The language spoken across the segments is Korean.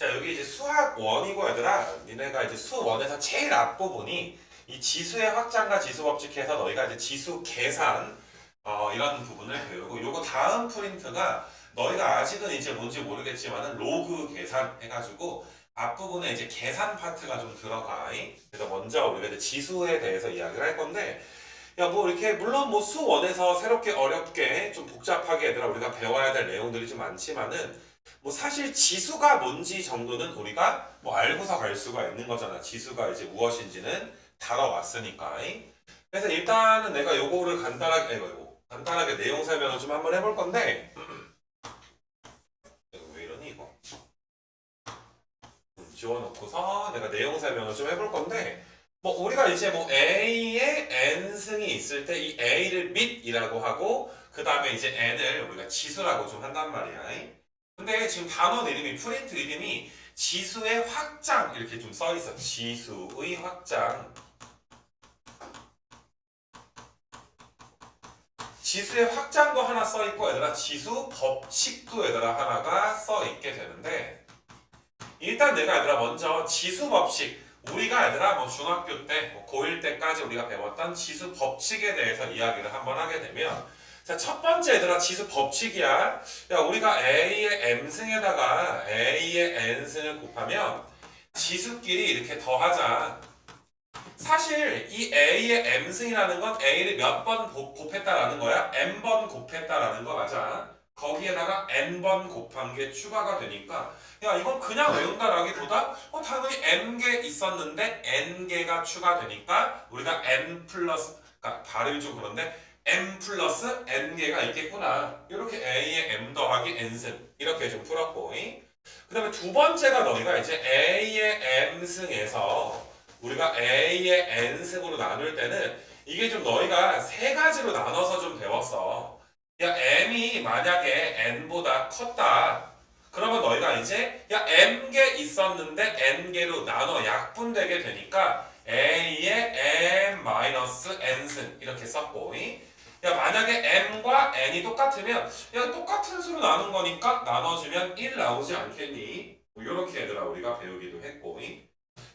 자, 여기 이제 수학 1이고 얘들아, 니네가 이제 수 1에서 제일 앞부분이 이 지수의 확장과 지수 법칙해서 너희가 이제 지수 계산 이런 부분을 배우고, 요거 다음 프린트가 너희가 아직은 이제 뭔지 모르겠지만은 로그 계산 해가지고 앞부분에 이제 계산 파트가 좀 들어가. 그래서 먼저 우리가 이제 지수에 대해서 이야기를 할 건데, 야, 뭐 이렇게 물론 뭐 수 1에서 새롭게 어렵게 좀 복잡하게 얘들아 우리가 배워야 될 내용들이 좀 많지만은, 뭐 사실 지수가 뭔지 정도는 우리가 뭐 알고서 갈 수가 있는 거잖아. 지수가 이제 무엇인지는 다뤄왔으니까. 그래서 일단은 내가 요거를 간단하게 내용 설명을 좀 한번 해볼 건데, 이거 왜 이러니 이거? 지워놓고서 내가 내용 설명을 좀 해볼 건데, 뭐 우리가 이제 뭐 A에 n승이 있을 때 이 A를 밑이라고 하고, 그 다음에 이제 n을 우리가 지수라고 좀 한단 말이야. 근데 지금 단원 이름이 프린트 이름이 지수의 확장 이렇게 좀 써 있어. 지수의 확장. 지수의 확장도 하나 써 있고 얘들아 지수 법칙도 얘들아 하나가 써 있게 되는데, 일단 내가 얘들아 먼저 지수 법칙, 우리가 얘들아 뭐 중학교 때 뭐 고1 때까지 우리가 배웠던 지수 법칙에 대해서 이야기를 한번 하게 되면, 자, 첫 번째 얘들아 지수 법칙이야. 야, 우리가 A의 M승에다가 A의 N승을 곱하면 지수끼리 이렇게 더하자. 사실 이 A의 M승이라는 건 A를 몇 번 곱했다라는 거야? N번 곱했다라는 거 맞아. 거기에다가 N번 곱한 게 추가가 되니까, 야, 이건 그냥 외운다라기보다 당연히 N개 있었는데 N개가 추가되니까 우리가 N 플러스, 그러니까 발음이 좀 그런데 M 플러스 N개가 있겠구나. 이렇게 A의 M 더하기 N승 이렇게 좀 풀었고, 그 다음에 두 번째가 너희가 이제 A의 M승에서 우리가 A의 N승으로 나눌 때는 이게 좀 너희가 세 가지로 나눠서 좀 배웠어. 야, M이 만약에 N보다 컸다. 그러면 너희가 이제 야, M개 있었는데 N개로 나눠 약분되게 되니까 A의 M-N승 이렇게 썼고, 야, 만약에 M과 N이 똑같으면 야, 똑같은 수로 나눈 거니까 나눠주면 1 나오지 않겠니? 뭐 이렇게 얘들아 우리가 배우기도 했고,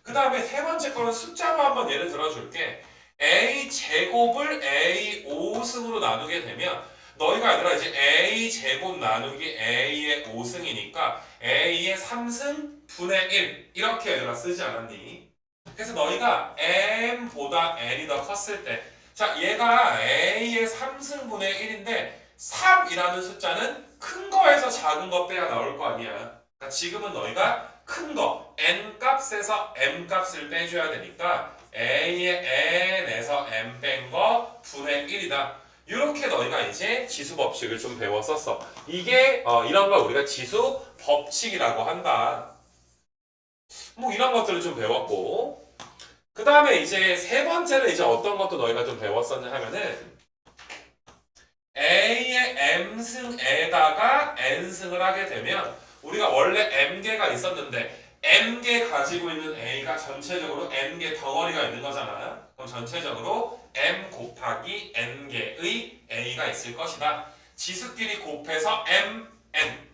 그 다음에 세 번째 거는 숫자로 한번 예를 들어줄게. A 제곱을 A 5승으로 나누게 되면 너희가 얘들아 이제 A 제곱 나누기 A의 5승이니까 A의 3승 분의 1 이렇게 얘들아 쓰지 않았니? 그래서 너희가 M보다 N이 더 컸을 때, 자, 얘가 A의 3승 분의 1인데 3이라는 숫자는 큰 거에서 작은 거 빼야 나올 거 아니야. 그러니까 지금은 너희가 큰 거 N 값에서 M 값을 빼줘야 되니까 A의 N에서 M 뺀 거 분의 1이다. 이렇게 너희가 이제 지수 법칙을 좀 배웠었어. 이게 이런 걸 우리가 지수 법칙이라고 한다. 뭐 이런 것들을 좀 배웠고, 그 다음에 이제 세 번째는 이제 어떤 것도 너희가 좀 배웠었냐 하면은 A의 M승에다가 N승을 하게 되면 우리가 원래 M개가 있었는데 M개 가지고 있는 A가 전체적으로 N개 덩어리가 있는 거잖아. 그럼 전체적으로 M 곱하기 N개의 A가 있을 것이다. 지수끼리 곱해서 M, N.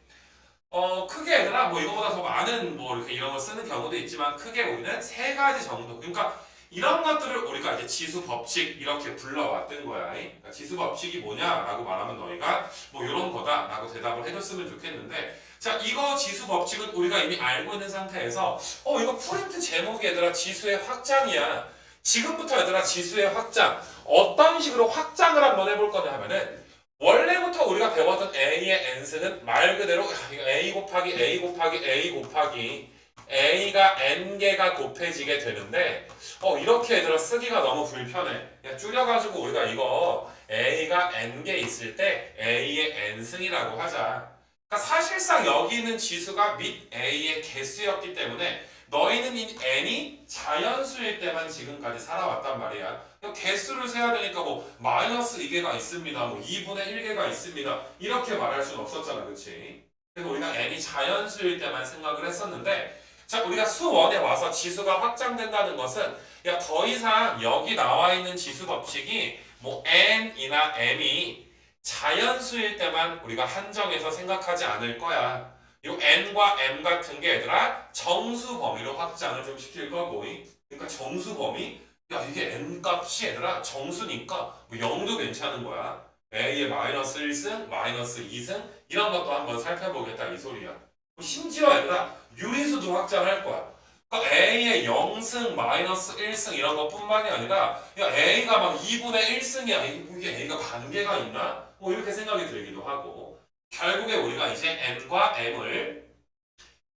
크게 얘들아 뭐 이거보다 더 많은 뭐 이렇게 이런 거 쓰는 경우도 있지만 크게 우리는 세 가지 정도. 그러니까 이런 것들을 우리가 이제 지수 법칙 이렇게 불러왔던 거야. 그러니까 지수 법칙이 뭐냐라고 말하면 너희가 뭐 이런 거다라고 대답을 해줬으면 좋겠는데, 자, 이거 지수 법칙은 우리가 이미 알고 있는 상태에서 이거 프린트 제목이 얘들아 지수의 확장이야. 지금부터 얘들아 지수의 확장 어떤 식으로 확장을 한번 해볼 거냐 하면은, 원래부터 우리가 배웠던 A의 N승은 말 그대로 A 곱하기 A 곱하기 A 곱하기 A가 N개가 곱해지게 되는데, 이렇게 얘들아 쓰기가 너무 불편해. 그냥 줄여가지고 우리가 이거 A가 N개 있을 때 A의 N승이라고 하자. 그러니까 사실상 여기 있는 지수가 밑 A의 개수였기 때문에 너희는 이 N이 자연수일 때만 지금까지 살아왔단 말이야. 개수를 세야 되니까 뭐 마이너스 2개가 있습니다. 뭐 2분의 1개가 있습니다. 이렇게 말할 수는 없었잖아. 그치? 그래서 우리가 N이 자연수일 때만 생각을 했었는데, 자, 우리가 수 1에 와서 지수가 확장된다는 것은 야, 더 이상 여기 나와 있는 지수 법칙이 뭐 N이나 M이 자연수일 때만 우리가 한정해서 생각하지 않을 거야. 요 n과 m 같은 게 얘들아 정수 범위로 확장을 좀 시킬 거고, 그러니까 정수 범위, 야 이게 n 값이 얘들아 정수니까 뭐 0도 괜찮은 거야. a의 마이너스 1승, 마이너스 2승 이런 것도 한번 살펴보겠다 이 소리야. 심지어 얘들아 유리수도 확장할 거야. 그러니까 a의 0승, 마이너스 1승 이런 것뿐만이 아니라 야 a가 막 2분의 1승이야. 이게 a가 관계가 있나? 뭐 이렇게 생각이 들기도 하고, 결국에 우리가 이제 n과 m을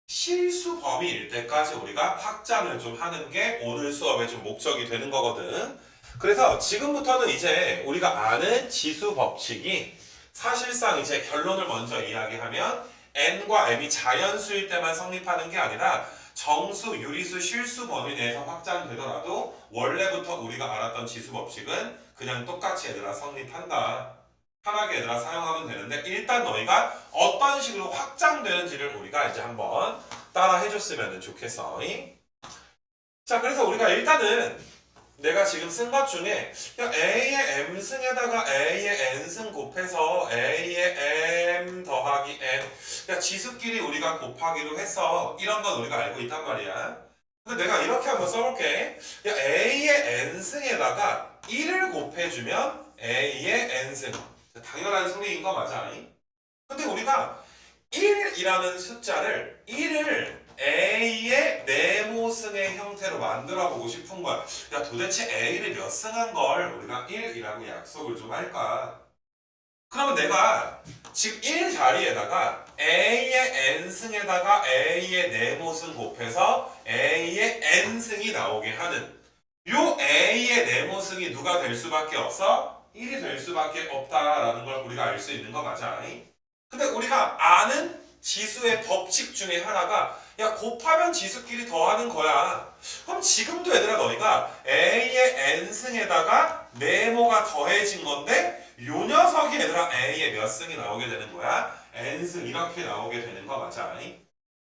실수 범위일 때까지 우리가 확장을 좀 하는 게 오늘 수업의 좀 목적이 되는 거거든. 그래서 지금부터는 이제 우리가 아는 지수 법칙이 사실상 이제 결론을 먼저 이야기하면 n과 m이 자연수일 때만 성립하는 게 아니라 정수, 유리수, 실수 범위 내에서 확장되더라도 원래부터 우리가 알았던 지수 법칙은 그냥 똑같이 얘들아 성립한다. 편하게 얘들아 사용하면 되는데, 일단 너희가 어떤 식으로 확장되는지를 우리가 이제 한번 따라 해줬으면 좋겠어. 자, 그래서 우리가 일단은 내가 지금 쓴 것 중에 a의 m승에다가 a의 n승 곱해서 a의 m 더하기 n, 지수끼리 우리가 곱하기로 해서 이런 건 우리가 알고 있단 말이야. 근데 내가 이렇게 한번 써볼게. a의 n승에다가 1을 곱해주면 a의 n승, 당연한 소리인 거 맞아. 근데 우리가 1이라는 숫자를 1을 a의 네모승의 형태로 만들어 보고 싶은 거야. 야 도대체 a를 몇 승한 걸 우리가 1이라고 약속을 좀 할까? 그러면 내가 지금 1 자리에다가 a의 n승에다가 a의 네모승 곱해서 a의 n승이 나오게 하는 요 a의 네모승이 누가 될 수밖에 없어? 1이 될 수밖에 없다라는 걸 우리가 알 수 있는 거 맞아. 근데 우리가 아는 지수의 법칙 중에 하나가 야 곱하면 지수끼리 더하는 거야. 그럼 지금도 얘들아 너희가 a의 n승에다가 네모가 더해진 건데 요 녀석이 얘들아 a의 몇 승이 나오게 되는 거야? n승 이렇게 나오게 되는 거 맞아.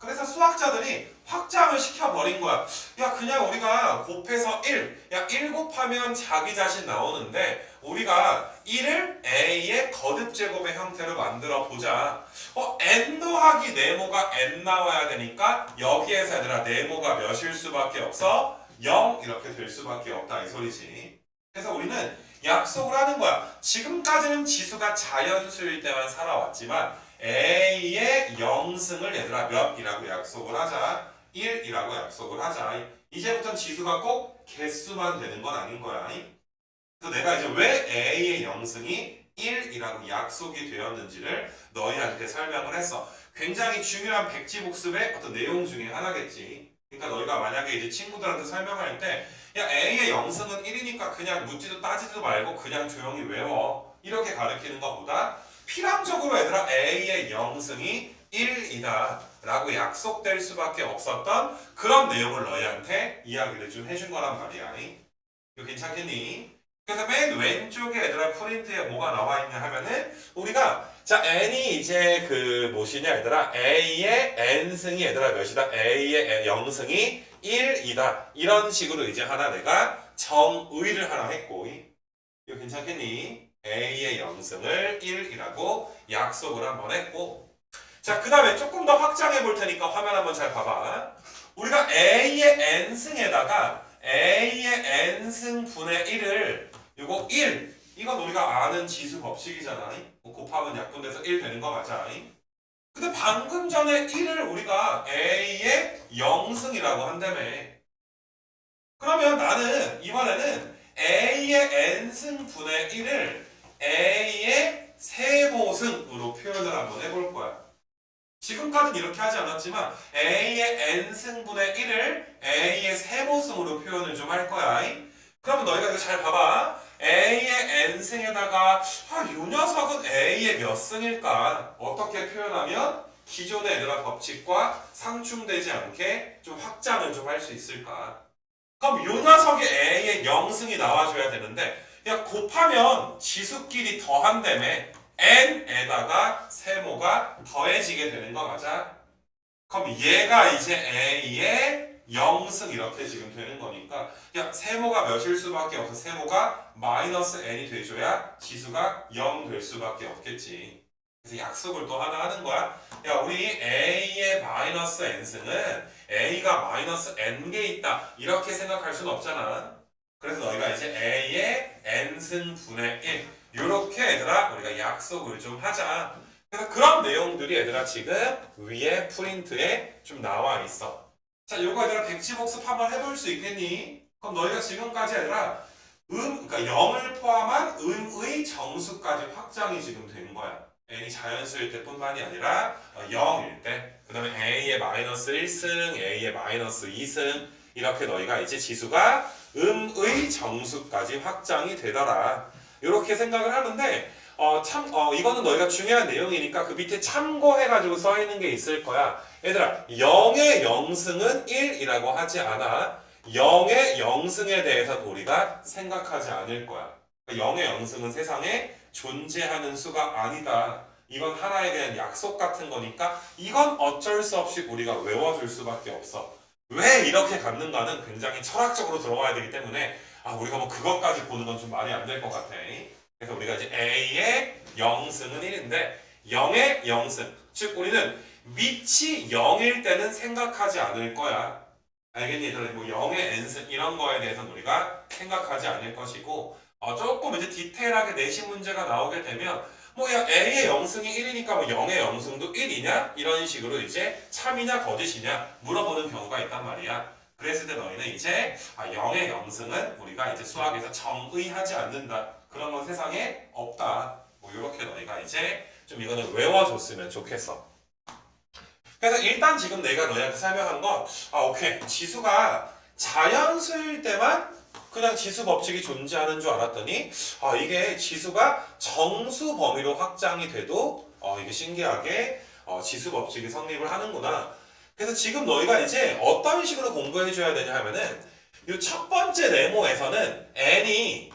그래서 수학자들이 확장을 시켜버린 거야. 야 그냥 우리가 곱해서 1 곱하면 자기 자신 나오는데 우리가 1을 a의 거듭제곱의 형태로 만들어 보자. n 더하기 네모가 n 나와야 되니까 여기에서 얘들아 네모가 몇일 수밖에 없어? 0 이렇게 될 수밖에 없다 이 소리지. 그래서 우리는 약속을 하는 거야. 지금까지는 지수가 자연수일 때만 살아왔지만 a의 0승을 얘들아 몇이라고 약속을 하자. 1이라고 약속을 하자. 이제부터는 지수가 꼭 개수만 되는 건 아닌 거야. 그래서 내가 이제 왜 a의 0승이 1이라고 약속이 되었는지를 너희한테 설명을 했어. 굉장히 중요한 백지복습의 어떤 내용 중에 하나겠지. 그러니까 너희가 만약에 이제 친구들한테 설명할 때 야 a의 0승은 1이니까 그냥 묻지도 따지도 말고 그냥 조용히 외워. 이렇게 가르치는 것보다 필연적으로 얘들아 a의 0승이 1이다 라고 약속될 수밖에 없었던 그런 내용을 너희한테 이야기를 좀 해준 거란 말이야. 이거 괜찮겠니? 그래서 맨 왼쪽에 얘들아 프린트에 뭐가 나와 있냐 하면은 우리가 자 n이 이제 그 무엇이냐 얘들아 a의 n승이 얘들아 몇이다? a의 0승이 1이다 이런 식으로 이제 하나 내가 정의를 하나 했고 이거 괜찮겠니? a의 0승을 1이라고 약속을 한번 했고, 자 그 다음에 조금 더 확장해 볼 테니까 화면 한번 잘 봐봐. 우리가 a의 n승에다가 a의 n승 분의 1을 요거 1 이건 우리가 아는 지수 법칙이잖아. 곱하면 약분돼서 1 되는 거 맞아. 근데 방금 전에 1을 우리가 a의 0승이라고 한다며. 그러면 나는 이번에는 a의 n승 분의 1을 a의 세모승으로 표현을 한번 해볼 거야. 지금까지는 이렇게 하지 않았지만 a의 n승분의 1을 a의 세모승으로 표현을 좀 할 거야. 그러면 너희가 이거 잘 봐봐. a의 n승에다가 요 녀석은 a의 몇 승일까? 어떻게 표현하면 기존의 얘들아 법칙과 상충되지 않게 좀 확장을 좀 할 수 있을까? 그럼 요 녀석이 a의 0승이 나와줘야 되는데 야 곱하면 지수끼리 더한다며 n에다가 세모가 더해지게 되는 거 맞아? 그럼 얘가 이제 a의 0승 이렇게 지금 되는 거니까 야 세모가 몇일 수밖에 없어. 세모가 마이너스 n이 돼줘야 지수가 0 될 수밖에 없겠지. 그래서 약속을 또 하나 하는 거야. 야, 우리 a의 마이너스 n승은 a가 마이너스 n개 있다. 이렇게 생각할 수는 없잖아. 그래서 너희가 이제 a의 n승 분의 1 이렇게 얘들아 우리가 약속을 좀 하자. 그래서 그런 내용들이 얘들아 지금 위에 프린트에 좀 나와 있어. 자, 요거 얘들아 백지복습 한번 해볼 수 있겠니? 그럼 너희가 지금까지 얘들아 그러니까 0을 포함한 음의 정수까지 확장이 지금 된 거야. n이 자연수일 때뿐만이 아니라 0일 때, 그 다음에 a의 마이너스 1승, a의 마이너스 2승 이렇게 너희가 이제 지수가 음의 정수까지 확장이 되더라. 이렇게 생각을 하는데 이거는 너희가 중요한 내용이니까 그 밑에 참고해가지고 써 있는 게 있을 거야. 얘들아 0의 0승은 1이라고 하지 않아. 0의 0승에 대해서는 우리가 생각하지 않을 거야. 0의 0승은 세상에 존재하는 수가 아니다. 이건 하나에 대한 약속 같은 거니까 이건 어쩔 수 없이 우리가 외워줄 수밖에 없어. 왜 이렇게 갖는가는 굉장히 철학적으로 들어가야 되기 때문에 우리가 뭐 그것까지 보는 건 좀 말이 안 될 것 같아. 그래서 우리가 이제 A의 0승은 1인데 0의 0승 즉 우리는 밑이 0일 때는 생각하지 않을 거야. 알겠니? 얘들아, 뭐 0의 n승 이런 거에 대해서는 우리가 생각하지 않을 것이고 조금 이제 디테일하게 내신 문제가 나오게 되면 야 a의 0승이 1이니까 뭐 0의 0승도 1이냐? 이런 식으로 이제 참이냐 거짓이냐 물어보는 경우가 있단 말이야. 그랬을 때 너희는 이제 0의 0승은 우리가 이제 수학에서 정의하지 않는다. 그런 건 세상에 없다. 뭐 이렇게 너희가 이제 좀 이거는 외워줬으면 좋겠어. 그래서 일단 지금 내가 너희한테 설명한 건 오케이 지수가 자연수일 때만 그냥 지수 법칙이 존재하는 줄 알았더니 이게 지수가 정수 범위로 확장이 돼도 이게 신기하게 지수 법칙이 성립을 하는구나. 그래서 지금 너희가 이제 어떤 식으로 공부해 줘야 되냐 하면은 이 첫 번째 네모에서는 n이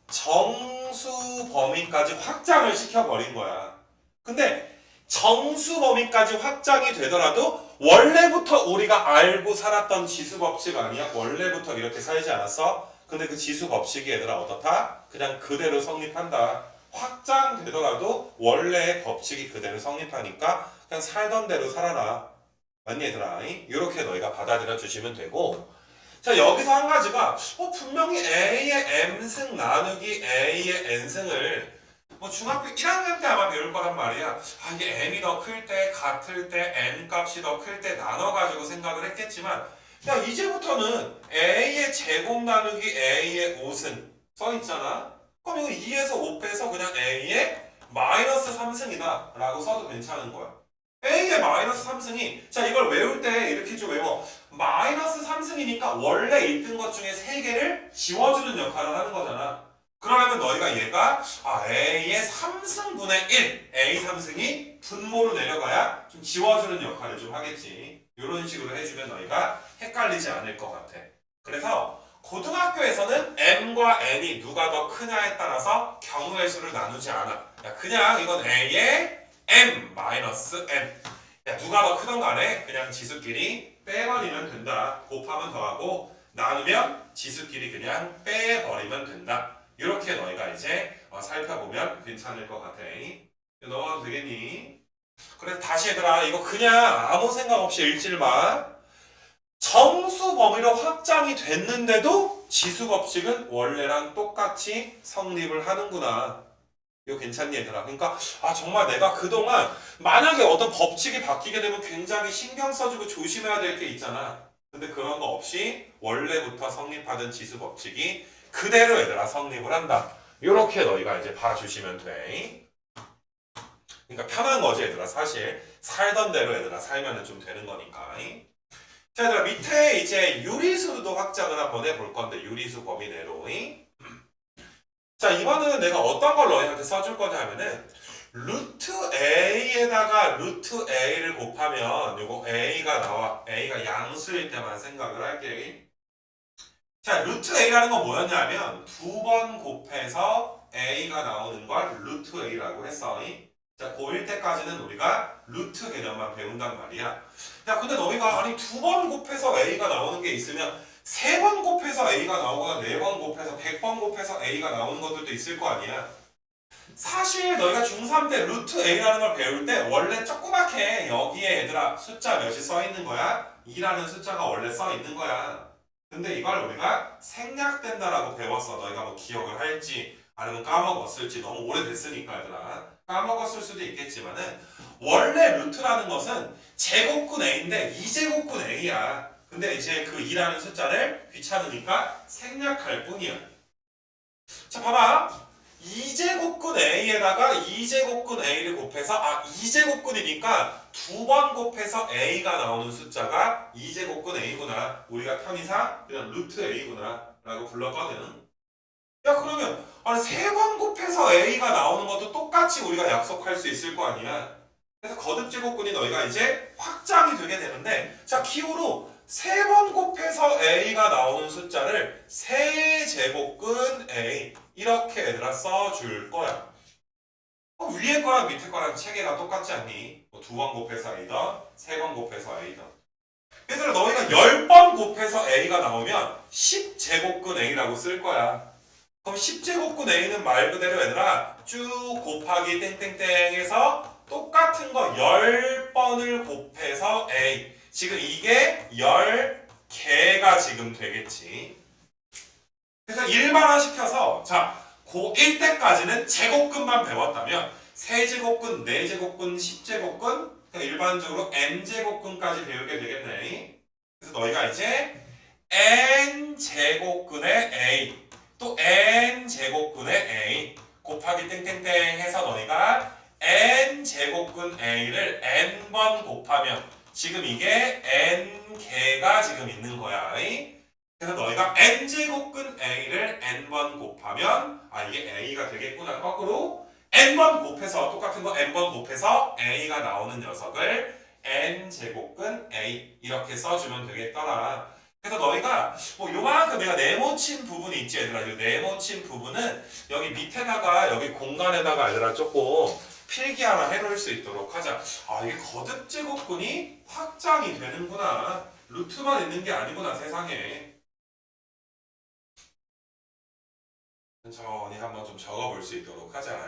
정수 범위까지 확장을 시켜버린 거야. 근데 정수 범위까지 확장이 되더라도 원래부터 우리가 알고 살았던 지수 법칙 아니야? 원래부터 이렇게 살지 않았어? 근데 그 지수 법칙이 얘들아 어떻다? 그냥 그대로 성립한다. 확장되더라도 원래의 법칙이 그대로 성립하니까 그냥 살던 대로 살아라. 맞니 얘들아? 이렇게 너희가 받아들여 주시면 되고 자 여기서 한 가지가 분명히 A의 M승 나누기 A의 N승을 뭐 중학교 1학년 때 아마 배울 거란 말이야. 이게 M이 더 클 때, 같을 때, N 값이 더 클 때 나눠가지고 생각을 했겠지만 야 이제부터는 A의 제곱 나누기 A의 5승 써있잖아. 그럼 이거 2에서 5 빼서 그냥 A의 마이너스 3승이다 라고 써도 괜찮은 거야. A의 마이너스 3승이 자 이걸 외울 때 이렇게 좀 외워. 마이너스 3승이니까 원래 있던 것 중에 3개를 지워주는 역할을 하는 거잖아. 그러면 너희가 얘가 A의 3승분의 1 A 3승이 분모로 내려가야 좀 지워주는 역할을 좀 하겠지. 이런 식으로 해주면 너희가 헷갈리지 않을 것 같아. 그래서 고등학교에서는 M과 N이 누가 더 크냐에 따라서 경우의 수를 나누지 않아. 그냥 이건 A의 M 마이너스 M 누가 더 크던 간에 그냥 지수끼리 빼버리면 된다. 곱하면 더하고 나누면 지수끼리 그냥 빼버리면 된다. 이렇게 너희가 이제 살펴보면 괜찮을 것 같아. 넘어가도 되겠니? 그래서 다시 얘들아 이거 그냥 아무 생각 없이 읽질 마. 정수 범위로 확장이 됐는데도 지수 법칙은 원래랑 똑같이 성립을 하는구나. 이거 괜찮니 얘들아? 그러니까 정말 내가 그동안 만약에 어떤 법칙이 바뀌게 되면 굉장히 신경 써주고 조심해야 될 게 있잖아. 근데 그런 거 없이 원래부터 성립하던 지수 법칙이 그대로 얘들아 성립을 한다. 이렇게 너희가 이제 봐주시면 돼. 그러니까 편한 거지 얘들아. 사실 살던 대로 얘들아 살면 좀 되는 거니까. 자 얘들아 밑에 이제 유리수도 확장을 한번 해볼 건데 유리수 범위 내로. 자 이번에는 내가 어떤 걸 너희한테 써줄 거냐 하면은 루트 a에다가 루트 a를 곱하면 요거 a가 나와. a가 양수일 때만 생각을 할게. 자 루트 a라는 건 뭐였냐면 두 번 곱해서 a가 나오는 걸 루트 a라고 했어. 자 고1 때까지는 우리가 루트 개념만 배운단 말이야. 야 근데 너희가 아니 두 번 곱해서 a가 나오는 게 있으면 세 번 곱해서 a가 나오거나 네 번 곱해서 100번 곱해서 a가 나오는 것들도 있을 거 아니야. 사실 너희가 중3 때 루트 a라는 걸 배울 때 원래 조그맣게 여기에 얘들아 숫자 몇이 써 있는 거야? 2라는 숫자가 원래 써 있는 거야. 근데 이걸 우리가 생략된다라고 배웠어. 너희가 뭐 기억을 할지 아니면 까먹었을지 너무 오래됐으니까 얘들아. 까먹었을 수도 있겠지만은 원래 루트라는 것은 제곱근 a인데 2제곱근 a야. 근데 이제 그 2라는 숫자를 귀찮으니까 생략할 뿐이야. 자, 봐봐. 2제곱근 a에다가 2제곱근 a를 곱해서 2제곱근이니까 두 번 곱해서 a가 나오는 숫자가 2제곱근 a구나. 우리가 편의상 그냥 루트 a구나 라고 불렀거든. 야, 그러면 세 번 곱해서 a가 나오는 것도 똑같이 우리가 약속할 수 있을 거 아니야. 그래서 거듭제곱근이 너희가 이제 확장이 되게 되는데, 자, 기호로 세 번 곱해서 a가 나오는 숫자를 세제곱근 a 이렇게 얘들아 써줄 거야. 위에 거랑 밑에 거랑 체계가 똑같지 않니? 두 번 곱해서 a든 세 번 곱해서 a든. 얘들아, 너희가 10번 곱해서 a가 나오면 10제곱근 a라고 쓸 거야. 그럼 10제곱근 a는 말 그대로 얘들아 쭉 곱하기 땡땡땡 해서 똑같은 거 10번을 곱해서 a. 지금 이게 10개가 지금 되겠지. 그래서 일반화 시켜서 자, 고1 때까지는 제곱근만 배웠다면 세제곱근, 네제곱근, 10제곱근, 그러니까 일반적으로 n제곱근까지 배우게 되겠네. 그래서 너희가 이제 n제곱근의 a 또 n제곱근의 a 곱하기 땡땡땡 해서 너희가 n제곱근 a를 n번 곱하면 지금 이게 n개가 지금 있는 거야. 그래서 너희가 n제곱근 a를 n번 곱하면 이게 a가 되겠구나. 거꾸로 n번 곱해서 똑같은 거 n번 곱해서 a가 나오는 녀석을 n제곱근 a 이렇게 써주면 되겠더라. 그래서 너희가 뭐 요만큼 내가 네모친 부분이 있지 얘들아. 이 네모친 부분은 여기 밑에다가 여기 공간에다가 얘들아 조금 필기 하나 해놓을 수 있도록 하자. 이게 거듭제곱근이 확장이 되는구나. 루트만 있는 게 아니구나 세상에. 천천히 한번 좀 적어볼 수 있도록 하자.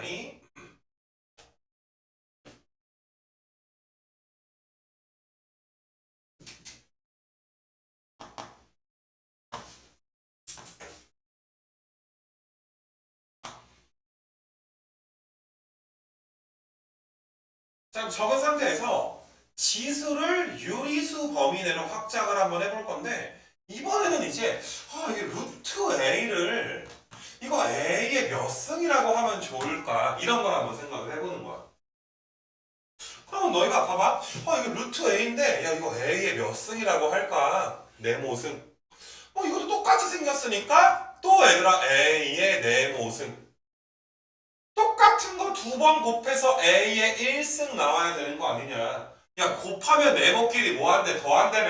자, 적은 상태에서 지수를 유리수 범위 내로 확장을 한번 해볼 건데 이번에는 이제 이게 루트 a를 이거 a의 몇 승이라고 하면 좋을까 이런 걸 한번 생각을 해보는 거야. 그러면 너희가 봐봐. 이거 루트 a인데 야 이거 a의 몇 승이라고 할까? 네모승. 이것도 똑같이 생겼으니까 또 얘들아 a의 네모승. 똑같은 거 두 번 곱해서 a의 1승 나와야 되는 거 아니냐. 야 곱하면 네모끼리 뭐한대 더한다며.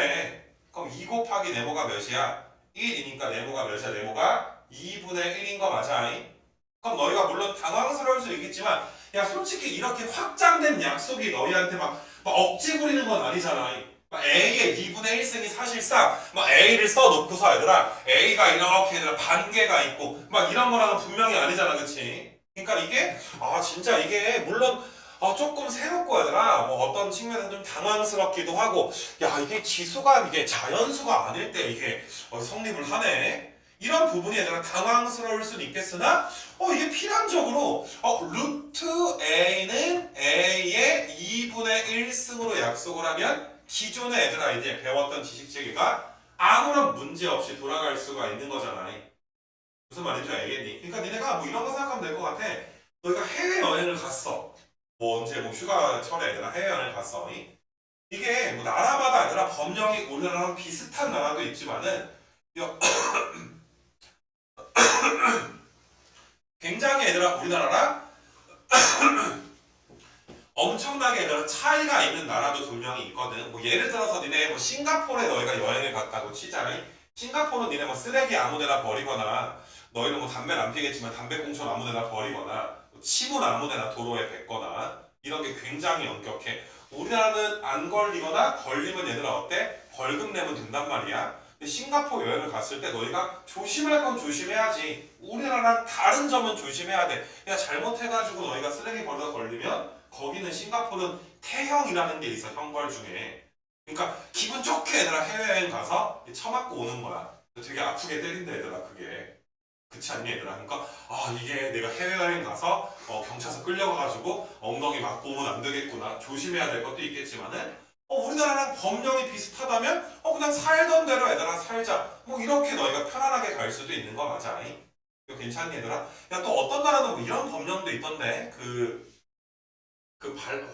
그럼 2 곱하기 네모가 몇이야? 1이니까 네모가 몇이야? 네모가 2분의 1인 거 맞아? 그럼 너희가 물론 당황스러울 수 있겠지만 야 솔직히 이렇게 확장된 약속이 너희한테 막 억지 부리는 건 아니잖아. a의 2분의 1승이 사실상 a를 써놓고서 얘들아 a가 이렇게 얘들아 반개가 있고 막 이런 거랑은 분명히 아니잖아. 그치? 그러니까 이게 진짜 이게 물론 조금 새롭고 얘들아 어떤 측면에서 좀 당황스럽기도 하고 야 이게 지수가 이게 자연수가 아닐 때 이게 성립을 하네. 이런 부분이 얘들아 당황스러울 수는 있겠으나 이게 필연적으로 루트 a는 a의 2분의 1승으로 약속을 하면 기존에 얘들아 이제 배웠던 지식 체계가 아무런 문제 없이 돌아갈 수가 있는 거잖아. 무슨 말인지 알겠니? 그러니까 니네가 뭐 이런 거 생각하면 될 것 같아. 너희가 해외여행을 갔어. 언제 휴가철에 얘들아 해외여행을 갔어. 이게 뭐 나라마다 얘들아 법령이 우리나라랑 비슷한 나라도 있지만은 굉장히 얘들아 우리나라랑 엄청나게 얘들아 차이가 있는 나라도 분명히 있거든. 예를 들어서 니네 싱가포르에 너희가 여행을 갔다고 치잖아. 싱가포르는 니네 쓰레기 아무데나 버리거나 너희는 담배를 안 피겠지만 담배꽁초를 아무데나 버리거나 침을 아무데나 도로에 뱉거나 이런 게 굉장히 엄격해. 우리나라는 안 걸리거나 걸리면 얘들아 어때? 벌금 내면 된단 말이야. 근데 싱가포르 여행을 갔을 때 너희가 조심할 건 조심해야지. 우리나라랑 다른 점은 조심해야 돼. 그냥 잘못해가지고 너희가 쓰레기 버리다 걸리면 거기는 싱가포르는 태형이라는 게 있어, 형벌 중에. 그러니까 기분 좋게 얘들아 해외여행 가서 처맞고 오는 거야. 되게 아프게 때린다 얘들아 그게. 그렇지 않니 얘들아? 그러니까 이게 내가 해외여행 가서 경찰서 끌려가가지고 엉덩이 맞고 오면 안 되겠구나. 조심해야 될 것도 있겠지만은 우리나라랑 법령이 비슷하다면 그냥 살던 대로 얘들아 살자. 뭐 이렇게 너희가 편안하게 갈 수도 있는 거 맞아? 이거 괜찮니 얘들아? 야, 또 어떤 나라는 뭐 이런 법령도 있던데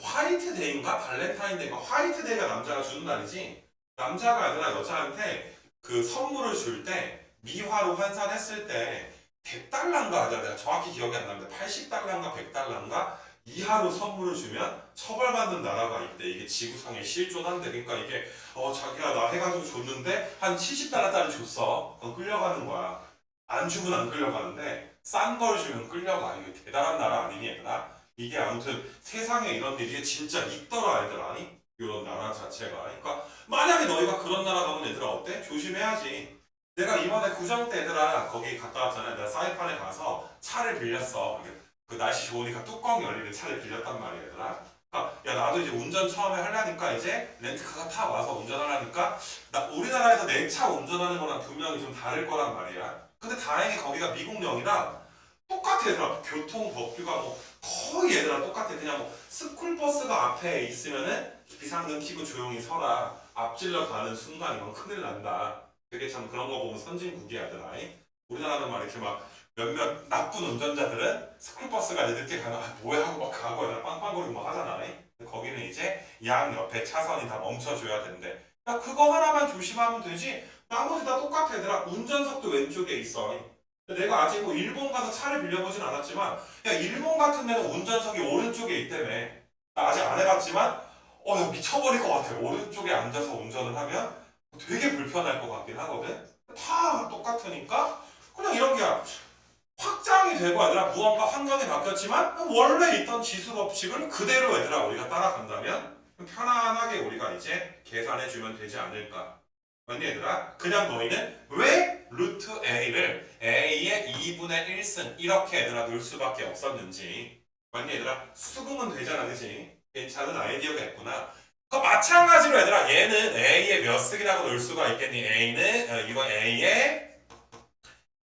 화이트데이인가? 발렌타인데이인가? 화이트데이가 남자가 주는 날이지. 남자가 아니라 여자한테 그 선물을 줄 때 미화로 환산했을 때 100달러인가 하자. 내가 정확히 기억이 안 나는데 80달러인가 100달러인가 이하로 선물을 주면 처벌받는 나라가 있대. 이게 지구상에 실존한대. 그러니까 이게 자기가 나 해가지고 줬는데 한 70달러짜리 줬어. 그럼 끌려가는 거야. 안 주면 안 끌려가는데 싼 걸 주면 끌려가. 이게 대단한 나라 아니니 얘들아? 이게 아무튼 세상에 이런 일이 진짜 있더라 얘들아. 이런 나라 자체가. 그러니까 만약에 너희가 그런 나라 가면 얘들아 어때? 조심해야지. 내가 이번에 구정 때 얘들아 거기 갔다 왔잖아. 내가 사이판에 가서 차를 빌렸어. 그 날씨 좋으니까 뚜껑 열리는 차를 빌렸단 말이야 얘들아. 그러니까 야 나도 이제 운전 처음에 하려니까 이제 렌트카가 타 와서 운전하려니까 우리나라에서 내 차 운전하는 거랑 분명히 좀 다를 거란 말이야. 근데 다행히 거기가 미국령이라 똑같아 얘들아. 교통 법규가 뭐 거의 얘들아 똑같아. 그냥 뭐 스쿨버스가 앞에 있으면은 비상등 켜고 조용히 서라. 앞질러 가는 순간 이건 큰일 난다. 되게 참 그런 거 보면 선진국이야 얘들아. 우리나라는 막 이렇게 막 몇몇 나쁜 운전자들은 스쿨버스가 이제 늦게 가면 뭐야 하고 막 가고 얘들아 빵빵거리고 막 하잖아. 근데 거기는 이제 양 옆에 차선이 다 멈춰줘야 된대. 야 그거 하나만 조심하면 되지. 나머지 다 똑같아 얘들아. 운전석도 왼쪽에 있어. 내가 아직 뭐 일본 가서 차를 빌려보진 않았지만 야 일본 같은 데는 운전석이 오른쪽에 있다며. 나 아직 안 해봤지만 야 미쳐버릴 것 같아. 오른쪽에 앉아서 운전을 하면 되게 불편할 것 같긴 하거든. 다 똑같으니까 그냥 이런 게 확장이 되고 아니라 무언가 환경이 바뀌었지만 원래 있던 지수 법칙을 그대로 얘들아 우리가 따라간다면 편안하게 우리가 이제 계산해주면 되지 않을까. 맞니 얘들아? 그냥 너희는 왜 루트 a를 a의 2분의 1승 이렇게 얘들아 놓을 수밖에 없었는지. 맞니 얘들아? 수긍은 되잖아 그치? 괜찮은 아이디어가 있구나. 마찬가지로 얘들아 얘는 a의 몇 승이라고 놓을 수가 있겠니? a는 이거 a의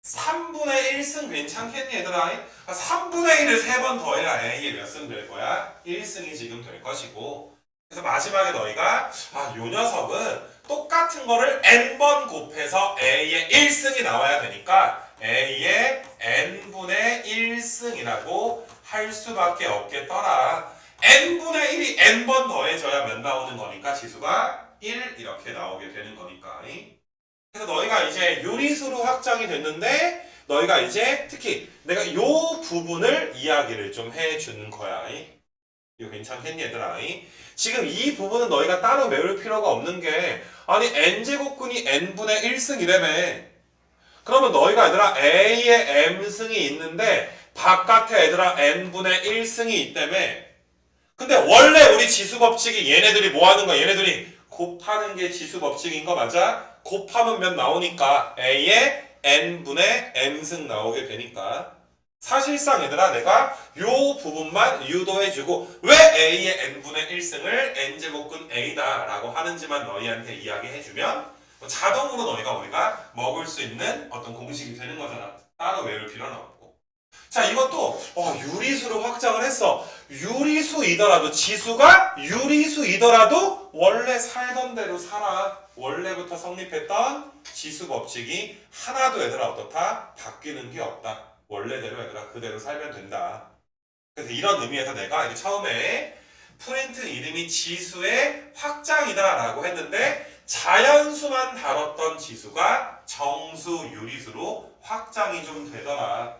3분의 1승 괜찮겠니 얘들아? 3분의 1을 3번 더해야 a의 몇 승 될 거야? 1승이 지금 될 것이고. 그래서 마지막에 너희가 요 녀석은 똑같은 거를 n번 곱해서 a의 1승이 나와야 되니까 a의 n분의 1승이라고 할 수밖에 없겠더라. n분의 1이 n번 더해져야 몇 나오는 거니까 지수가 1 이렇게 나오게 되는 거니까. 그래서 너희가 이제 요리수로 확장이 됐는데 너희가 이제 특히 내가 요 부분을 이야기를 좀 해주는 거야. 이거 괜찮겠니 얘들아? 지금 이 부분은 너희가 따로 외울 필요가 없는 게 아니 n제곱근이 n분의 1승이라며. 그러면 너희가 얘들아 a의 m승이 있는데 바깥에 얘들아 n분의 1승이 있다며. 근데 원래 우리 지수 법칙이 얘네들이 뭐 하는 거야? 얘네들이 곱하는 게 지수 법칙인 거 맞아? 곱하면 몇 나오니까 a의 n분의 m승 나오게 되니까 사실상 얘들아 내가 요 부분만 유도해주고 왜 a의 n분의 1승을 n제곱근 a다 라고 하는지만 너희한테 이야기해주면 자동으로 우리가 먹을 수 있는 어떤 공식이 되는 거잖아. 따로 외울 필요는 없고. 자 이것도 유리수로 확장을 했어. 유리수이더라도 지수가 유리수이더라도 원래 살던 대로 살아. 원래부터 성립했던 지수 법칙이 하나도 얘들아 어떻다? 바뀌는 게 없다. 원래대로 얘들아 그대로 살면 된다. 그래서 이런 의미에서 내가 이제 처음에 프린트 이름이 지수의 확장이다 라고 했는데 자연수만 다뤘던 지수가 정수 유리수로 확장이 좀 되더라.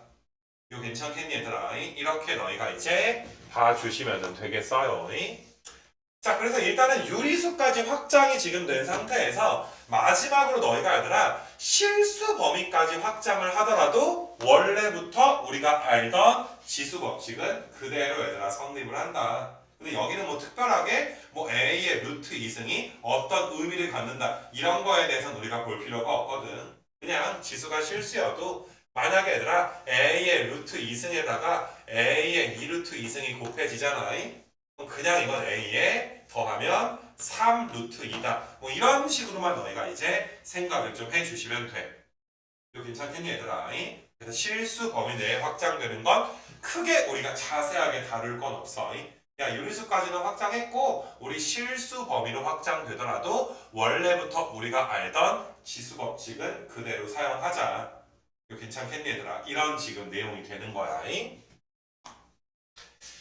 이거 괜찮겠니 얘들아? 이렇게 너희가 이제 봐주시면 되겠어요. 자 그래서 일단은 유리수까지 확장이 지금 된 상태에서 마지막으로 너희가 얘들아 실수 범위까지 확장을 하더라도 원래부터 우리가 알던 지수 법칙은 그대로 얘들아 성립을 한다. 근데 여기는 뭐 특별하게 뭐 A의 루트 2승이 어떤 의미를 갖는다 이런 거에 대해서는 우리가 볼 필요가 없거든. 그냥 지수가 실수여도 만약에 얘들아 A의 루트 2승에다가 A의 2루트 2승이 곱해지잖아. 그럼 그냥 이건 A에 더하면 3 루트 2다. 뭐 이런 식으로만 너희가 이제 생각을 좀 해주시면 돼. 이거 괜찮겠니 얘들아? 그래서 실수 범위 내에 확장되는 건 크게 우리가 자세하게 다룰 건 없어. 야, 유리수까지는 확장했고 우리 실수 범위로 확장되더라도 원래부터 우리가 알던 지수 법칙은 그대로 사용하자. 이거 괜찮겠니 얘들아? 이런 지금 내용이 되는 거야.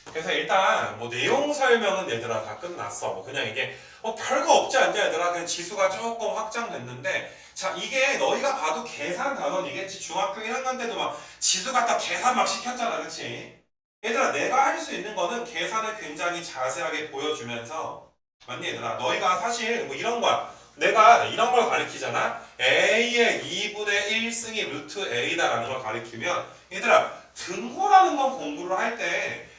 그래서 일단 뭐 내용 설명은 얘들아 다 끝났어. 뭐 그냥 이게 별거 없지 않냐 얘들아. 그냥 지수가 조금 확장됐는데 자 이게 너희가 봐도 계산 단원이겠지. 중학교 1학년 때도 막 지수 갖다 계산 막 시켰잖아. 그치? 얘들아 내가 할 수 있는 거는 계산을 굉장히 자세하게 보여주면서 맞니 얘들아? 너희가 사실 뭐 이런 거야. 내가 이런 걸 가리키잖아. A의 2분의 1승이 루트 A다라는 걸 가리키면 얘들아 등호라는 건 공부를 할 때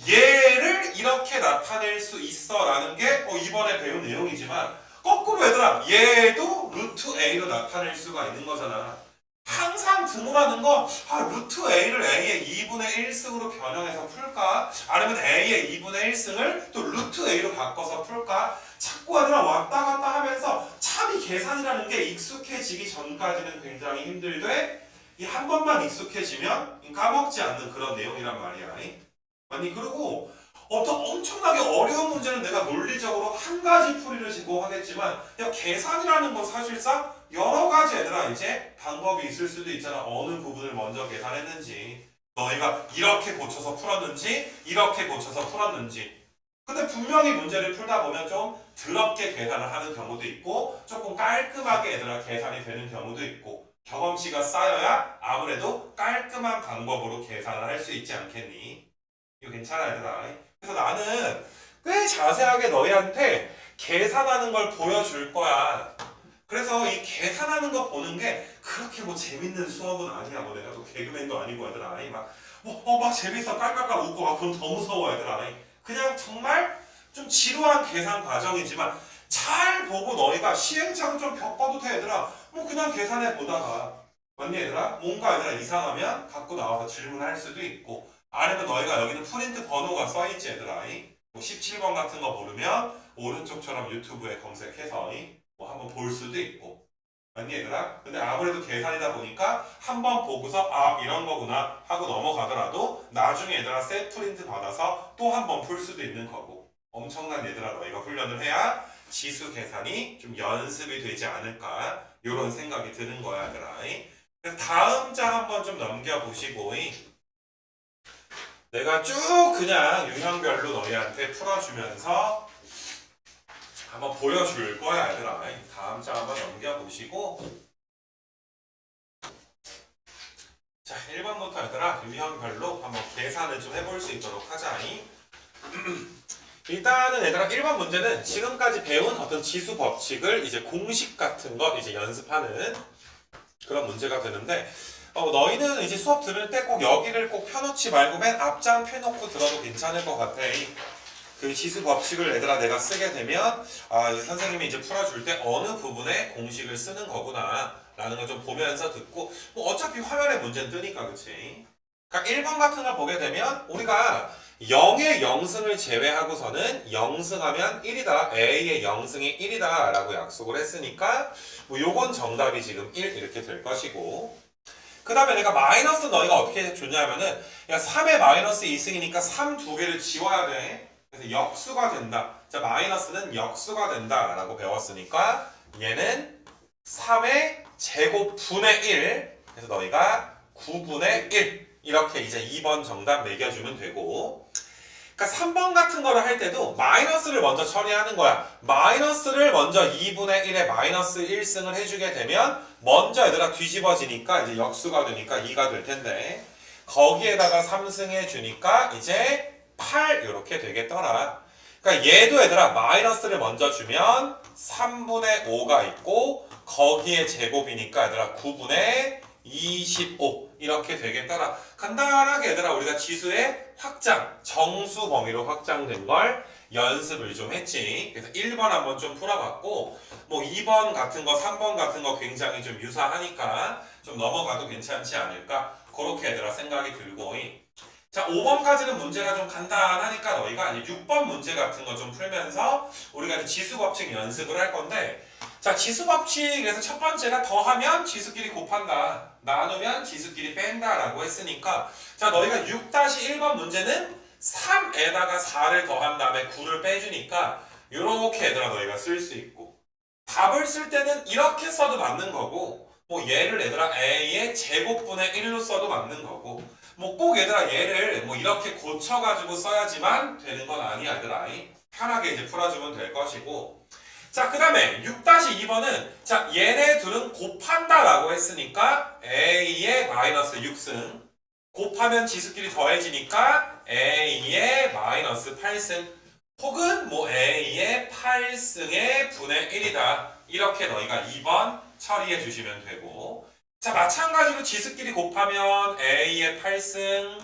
얘를 이렇게 나타낼 수 있어 라는 게 이번에 배운 내용이지만 거꾸로 얘들아 얘도 루트 A로 나타낼 수가 있는 거잖아. 항상 등호라는 건 루트 A를 A의 2분의 1승으로 변형해서 풀까? 아니면 A의 2분의 1승을 또 루트 A로 바꿔서 풀까? 자꾸 얘들아 왔다 갔다 하면서 참 이 계산이라는 게 익숙해지기 전까지는 굉장히 힘들되 이 한 번만 익숙해지면 까먹지 않는 그런 내용이란 말이야. 아니 그리고 어떤 엄청나게 어려운 문제는 내가 논리적으로 한 가지 풀이를 제공하겠지만 야 계산이라는 건 사실상 여러 가지 얘들아 이제 방법이 있을 수도 있잖아. 어느 부분을 먼저 계산했는지 너희가 이렇게 고쳐서 풀었는지 이렇게 고쳐서 풀었는지. 근데 분명히 문제를 풀다 보면 좀 더럽게 계산을 하는 경우도 있고 조금 깔끔하게 얘들아 계산이 되는 경우도 있고 경험치가 쌓여야 아무래도 깔끔한 방법으로 계산을 할 수 있지 않겠니? 이거 괜찮아 얘들아. 그래서 나는 꽤 자세하게 너희한테 계산하는 걸 보여줄 거야. 그래서 이 계산하는 거 보는 게 그렇게 뭐 재밌는 수업은 아니야. 뭐 내가 또 개그맨도 아니고 얘들아. 막 재밌어 깔깔깔 웃고 막 그럼 더 무서워 얘들아. 그냥 정말 좀 지루한 계산 과정이지만 잘 보고 너희가 시행착오 좀 겪어도 돼 얘들아. 뭐 그냥 계산해 보다가 맞니 얘들아? 뭔가 얘들아 이상하면 갖고 나와서 질문할 수도 있고 아니면 너희가 여기는 프린트 번호가 써있지 얘들아. 뭐 17번 같은 거 모르면 오른쪽처럼 유튜브에 검색해서 뭐 한번 볼 수도 있고 맞니 얘들아? 근데 아무래도 계산이다 보니까 한번 보고서 이런 거구나 하고 넘어가더라도 나중에 얘들아 셀 프린트 받아서 또 한 번 풀 수도 있는 거고 엄청난 얘들아 너희가 훈련을 해야 지수 계산이 좀 연습이 되지 않을까 이런 생각이 드는 거야 얘들아. 그래서 다음 장 한번 좀 넘겨보시고 내가 쭉 그냥 유형별로 너희한테 풀어주면서 한번 보여줄 거야 얘들아. 다음 장 한번 넘겨보시고 자 1번부터 얘들아 유형별로 한번 계산을 좀 해볼 수 있도록 하자. 일단은 얘들아 1번 문제는 지금까지 배운 어떤 지수 법칙을 이제 공식 같은 거 이제 연습하는 그런 문제가 되는데 너희는 이제 수업 들을 때 꼭 여기를 꼭 펴놓지 말고 맨 앞장 펴놓고 들어도 괜찮을 것 같아. 그 지수 법칙을 얘들아 내가 쓰게 되면 이제 선생님이 이제 풀어줄 때 어느 부분에 공식을 쓰는 거구나 라는 걸 좀 보면서 듣고 뭐 어차피 화면에 문제는 뜨니까 그치? 그러니까 1번 같은 걸 보게 되면 우리가 0의 0승을 제외하고서는 0승하면 1이다. A의 0승이 1이다 라고 약속을 했으니까 뭐 요건 정답이 지금 1 이렇게 될 것이고 그 다음에 내가 마이너스 너희가 어떻게 줬냐면은 야 3의 마이너스 2승이니까 3 두 개를 지워야 돼. 그래서 역수가 된다. 자 마이너스는 역수가 된다 라고 배웠으니까 얘는 3의 제곱분의 1 그래서 너희가 9분의 1 이렇게 이제 2번 정답 매겨주면 되고 그러니까 3번 같은 거를 할 때도 마이너스를 먼저 처리하는 거야. 마이너스를 먼저 2분의 1에 마이너스 1승을 해주게 되면 먼저 얘들아 뒤집어지니까 이제 역수가 되니까 2가 될 텐데 거기에다가 3승 해주니까 이제 8 이렇게 되겠더라. 그러니까 얘도 얘들아 마이너스를 먼저 주면 3분의 5가 있고 거기에 제곱이니까 얘들아 9분의 25 이렇게 되겠더라. 간단하게 얘들아 우리가 지수의 확장, 정수 범위로 확장된 걸 연습을 좀 했지. 그래서 1번 한번 좀 풀어봤고 뭐 2번 같은 거 3번 같은 거 굉장히 좀 유사하니까 좀 넘어가도 괜찮지 않을까 그렇게 얘들아 생각이 들고 자 5번까지는 문제가 좀 간단하니까 너희가 이제 6번 문제 같은 거 좀 풀면서 우리가 이제 지수법칙 연습을 할 건데 자 지수법칙에서 첫 번째가 더하면 지수끼리 곱한다 나누면 지수끼리 뺀다 라고 했으니까 자 너희가 6-1번 문제는 3에다가 4를 더한 다음에 9를 빼주니까 요렇게 얘들아 너희가 쓸 수 있고 답을 쓸 때는 이렇게 써도 맞는 거고 뭐 얘를 얘들아 a의 제곱분의 1로 써도 맞는 거고 뭐 꼭 얘들아 얘를 뭐 이렇게 고쳐가지고 써야지만 되는 건 아니야 얘들아 편하게 이제 풀어주면 될 것이고 자 그 다음에 6-2번은 자 얘네 둘은 곱한다 라고 했으니까 a의 마이너스 6승 곱하면 지수끼리 더해지니까 a의 마이너스 8승 혹은 뭐 a의 8승의 분의 1이다 이렇게 너희가 2번 처리해 주시면 되고 자 마찬가지로 지수끼리 곱하면 a의 8승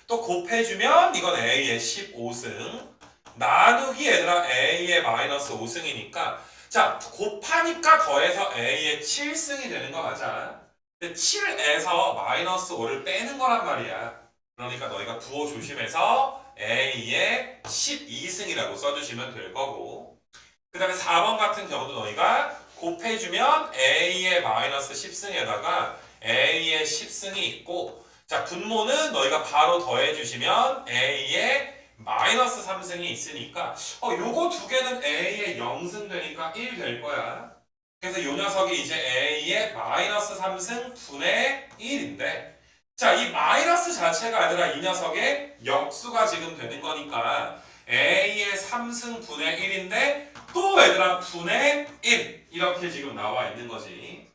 또 곱해주면 이건 a의 15승 나누기 얘들아 a의 마이너스 5승이니까 자 곱하니까 더해서 a의 7승이 되는 거 맞아. 근데 7에서 마이너스 5를 빼는 거란 말이야. 그러니까 너희가 부호 조심해서 a의 12승이라고 써주시면 될 거고 그 다음에 4번 같은 경우도 너희가 곱해주면 a의 마이너스 10승에다가 a의 10승이 있고 자 분모는 너희가 바로 더해주시면 a의 마이너스 3승이 있으니까 요거 두 개는 a의 0승 되니까 1 될 거야. 그래서 요 녀석이 이제 a의 마이너스 3승 분의 1인데 자 이 마이너스 자체가 아니라 이 녀석의 역수가 지금 되는 거니까 a의 3승 분의 1인데 또 얘들아 분의 1 이렇게 지금 나와 있는 거지.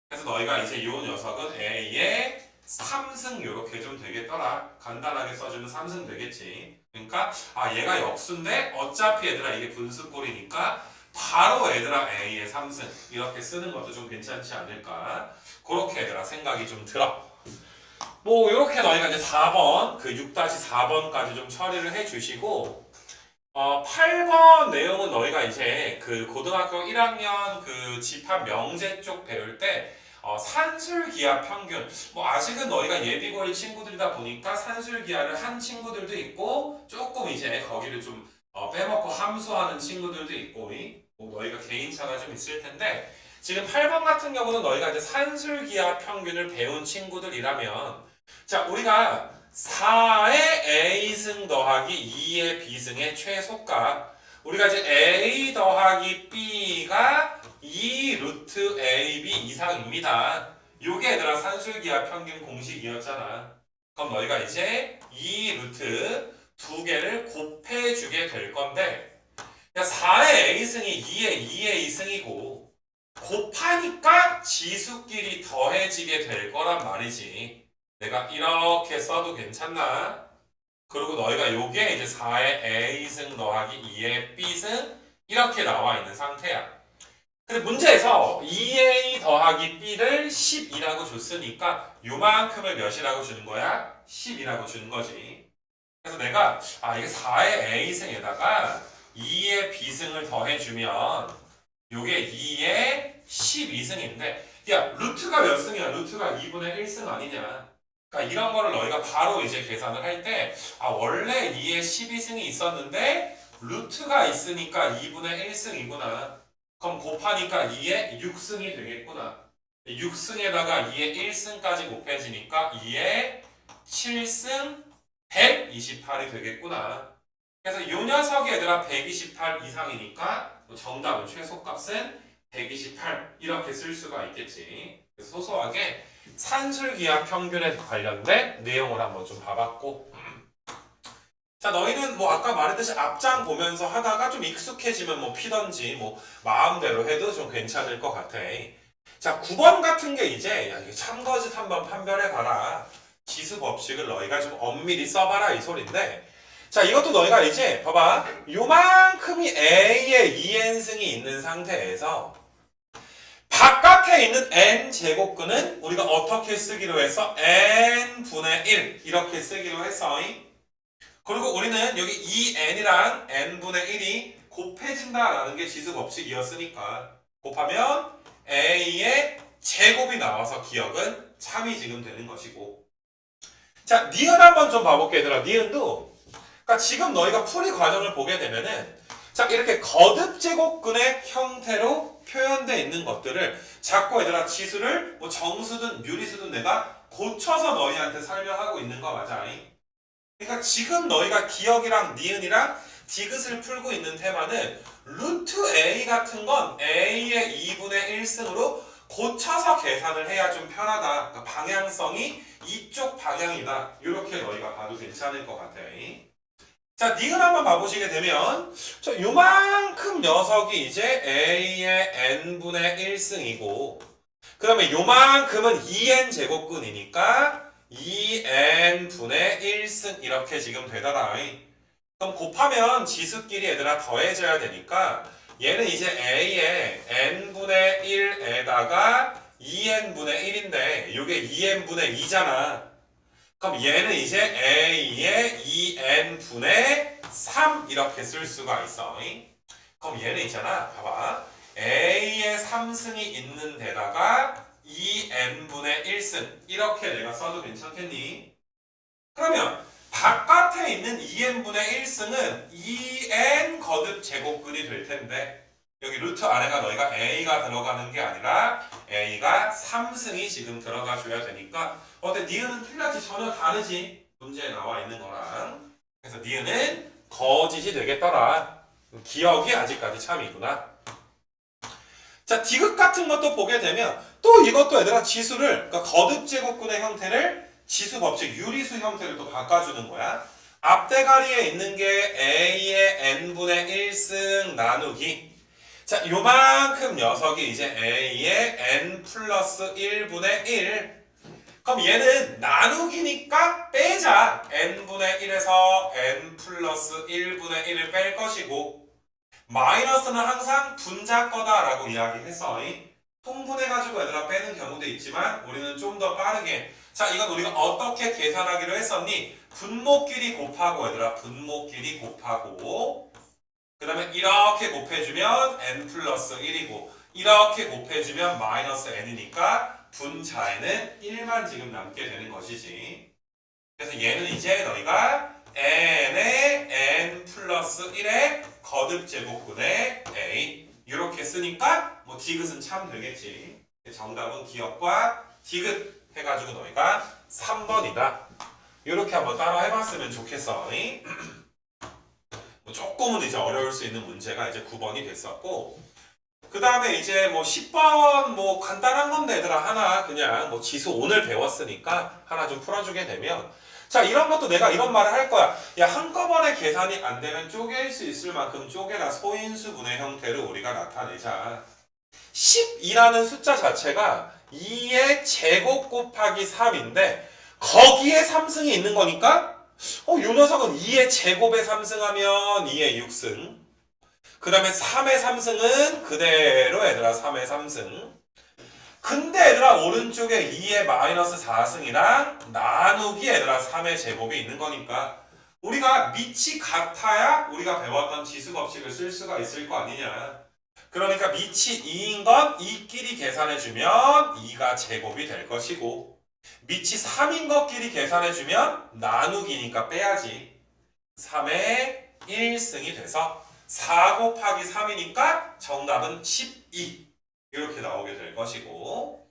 그래서 너희가 이제 요 녀석은 a의 3승 요렇게 좀 되겠더라. 간단하게 써주면 3승 되겠지. 그러니까 얘가 역수인데 어차피 얘들아 이게 분수꼴이니까 바로 얘들아 a의 3승 이렇게 쓰는 것도 좀 괜찮지 않을까 그렇게 얘들아 생각이 좀 들어. 뭐 이렇게 너희가 이제 4번 그 6-4번까지 좀 처리를 해주시고 8번 내용은 너희가 이제 그 고등학교 1학년 그 집합 명제 쪽 배울 때 산술기하 평균 뭐 아직은 너희가 예비고일 친구들이다 보니까 산술기하를 한 친구들도 있고 조금 이제 거기를 좀 빼먹고 함수하는 친구들도 있고 뭐 너희가 개인차가 좀 있을 텐데 지금 8번 같은 경우는 너희가 이제 산술기하 평균을 배운 친구들이라면 자 우리가 4의 a승 더하기 2의 b승의 최소값 우리가 이제 a 더하기 b가 2 루트 ab 이상입니다. 요게 얘들아 산술기하 평균 공식이었잖아. 그럼 너희가 이제 2 루트 두 개를 곱해주게 될 건데 4의 a승이 2의 2승이고 곱하니까 지수끼리 더해지게 될 거란 말이지. 내가 이렇게 써도 괜찮나? 그리고 너희가 요게 이제 4의 a승 더하기 2의 b승 이렇게 나와 있는 상태야. 근데 문제에서 2a 더하기 b를 10이라고 줬으니까 요만큼을 몇이라고 주는 거야? 10이라고 주는 거지. 그래서 내가 이게 4의 a승에다가 2의 b승을 더해주면 요게 2의 12승인데 야 루트가 몇 승이야? 루트가 2분의 1승 아니냐? 그러니까 이런 거를 너희가 바로 이제 계산을 할 때 원래 2의 12승이 있었는데 루트가 있으니까 2분의 1승이구나. 그럼 곱하니까 2의 6승이 되겠구나. 6승에다가 2의 1승까지 곱해지니까 2의 7승 128이 되겠구나. 그래서 이 녀석이 얘들아 128 이상이니까 정답은 최소값은 128 이렇게 쓸 수가 있겠지. 그래서 소소하게 산술기하 평균에 관련된 내용을 한번 좀 봐봤고 자 너희는 뭐 아까 말했듯이 앞장 보면서 하다가 좀 익숙해지면 뭐 피던지 뭐 마음대로 해도 좀 괜찮을 것 같아. 자 9번 같은 게 이제 이게 참거짓 한번 판별해봐라. 지수 법칙을 너희가 좀 엄밀히 써봐라 이 소린데 자 이것도 너희가 이제 봐봐 요만큼이 a의 2n승이 있는 상태에서 바깥에 있는 n제곱근은 우리가 어떻게 쓰기로 했어? n분의 1 이렇게 쓰기로 했어. 그리고 우리는 여기 2n이랑 n분의 1이 곱해진다라는 게 지수 법칙이었으니까 곱하면 a의 제곱이 나와서 기억은 3이 지금 되는 것이고. 자, 니은 한번 좀 봐볼게 얘들아. 니은도 그러니까 지금 너희가 풀이 과정을 보게 되면은 자, 이렇게 거듭 제곱근의 형태로 표현되어 있는 것들을 자꾸 얘들아 지수를 뭐 정수든 유리수든 내가 고쳐서 너희한테 설명하고 있는 거 맞아? 그러니까 지금 너희가 기억이랑 니은이랑 디귿을 풀고 있는 테마는 루트 a 같은 건 a의 2분의 1승으로 고쳐서 계산을 해야 좀 편하다. 그러니까 방향성이 이쪽 방향이다. 이렇게 너희가 봐도 괜찮을 것 같아. 자, 니은 한번 봐보시게 되면 저 요만큼 녀석이 이제 a의 n분의 1승이고 그 다음에 요만큼은 2n 제곱근이니까 2n분의 1승 이렇게 지금 되더라. 그럼 곱하면 지수끼리 얘들아 더해져야 되니까 얘는 이제 a의 n분의 1에다가 2n분의 1인데 이게 2n분의 2잖아. 그럼 얘는 이제 a의 2n분의 3 이렇게 쓸 수가 있어. 그럼 얘는 있잖아. 봐봐. a의 3승이 있는 데다가 2n분의 1승 이렇게 내가 써도 괜찮겠니? 그러면 바깥에 있는 2n분의 1승은 2n 거듭 제곱근이 될 텐데 여기 루트 안에가 너희가 a가 들어가는 게 아니라 a가 3승이 지금 들어가 줘야 되니까 어때? 니은은 틀렸지? 전혀 다르지? 문제에 나와 있는 거랑. 그래서 니은은 거짓이 되겠더라. 기억이 아직까지 참이구나. 자, 디귿 같은 것도 보게 되면 또 이것도 얘들아 지수를 그러니까 거듭 제곱근의 형태를 지수 법칙 유리수 형태로 또 바꿔주는 거야. 앞대가리에 있는 게 a의 n분의 1승 나누기. 자, 요만큼 녀석이 이제 a의 n 플러스 1분의 1. 그럼 얘는 나누기니까 빼자. n분의 1에서 n 플러스 1분의 1을 뺄 것이고 마이너스는 항상 분자 거다라고 이야기했어. 통분해가지고 얘들아 빼는 경우도 있지만 우리는 좀 더 빠르게 자, 이건 우리가 어떻게 계산하기로 했었니? 분모끼리 곱하고 얘들아 분모끼리 곱하고 그 다음에 이렇게 곱해주면 n 플러스 1이고 이렇게 곱해주면 마이너스 n이니까 분자에는 1만 지금 남게 되는 것이지. 그래서 얘는 이제 너희가 n의 n 플러스 1의 거듭 제곱근의 a 이렇게 쓰니까 뭐 디귿은 참 되겠지. 정답은 기억과 디귿 해가지고 너희가 3번이다. 이렇게 한번 따라 해봤으면 좋겠어. 뭐 조금은 이제 어려울 수 있는 문제가 이제 9번이 됐었고 그 다음에 이제 뭐 10번 뭐 간단한 건데 얘들아 하나 그냥 뭐 지수 오늘 배웠으니까 하나 좀 풀어주게 되면 자, 이런 것도 내가 이런 말을 할 거야. 야, 한꺼번에 계산이 안 되면 쪼갤 수 있을 만큼 쪼개라 소인수분의 형태로 우리가 나타내자. 10이라는 숫자 자체가 2의 제곱 곱하기 3인데 거기에 3승이 있는 거니까 요 녀석은 2의 제곱에 3승하면 2의 6승. 그 다음에 3의 3승은 그대로 얘들아 3의 3승. 근데 얘들아 오른쪽에 2의 마이너스 4승이랑 나누기 얘들아 3의 제곱이 있는 거니까 우리가 밑이 같아야 우리가 배웠던 지수 법칙을 쓸 수가 있을 거 아니냐. 그러니까 밑이 2인 건 이끼리 계산해주면 2가 제곱이 될 것이고 밑이 3인 것끼리 계산해주면 나누기니까 빼야지 3의 1승이 돼서 4 곱하기 3이니까 정답은 12 이렇게 나오게 될 것이고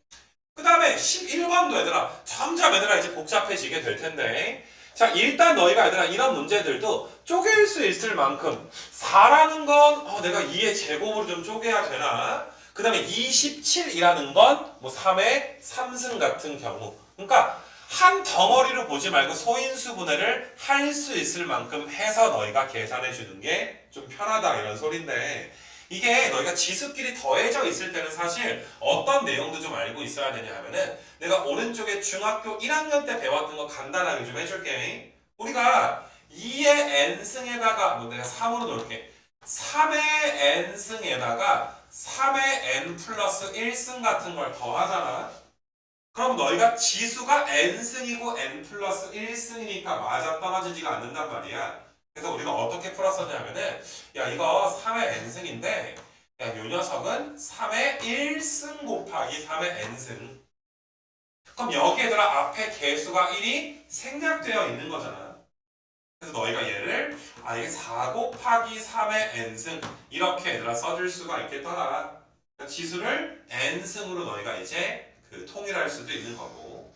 그 다음에 11번도 얘들아 점점 얘들아 이제 복잡해지게 될 텐데 자, 일단 너희가 얘들아 이런 문제들도 쪼갤 수 있을 만큼 4라는 건 내가 2의 제곱으로 좀 쪼개야 되나? 그 다음에 27이라는 건 뭐 3의 3승 같은 경우 그러니까 한 덩어리로 보지 말고 소인수분해를 할 수 있을 만큼 해서 너희가 계산해 주는 게 좀 편하다 이런 소린데 이게 너희가 지수끼리 더해져 있을 때는 사실 어떤 내용도 좀 알고 있어야 되냐 하면은 내가 오른쪽에 중학교 1학년 때 배웠던 거 간단하게 좀 해줄게. 우리가 2의 n승에다가 뭐 내가 3으로 놓을게. 3의 n승에다가 3의 n 플러스 1승 같은 걸 더하잖아. 그럼 너희가 지수가 n승이고 n 플러스 1승이니까 맞아떨어지지가 않는단 말이야. 그래서 우리가 어떻게 풀었었냐면은 야 이거 3의 n승인데 야 요 녀석은 3의 1승 곱하기 3의 n승. 그럼 여기 얘들아 앞에 개수가 1이 생략되어 있는 거잖아. 그래서 너희가 얘를 이게 4 곱하기 3의 n승 이렇게 얘들아 써줄 수가 있겠더라. 그러니까 지수를 n승으로 너희가 이제 통일할 수도 있는 거고,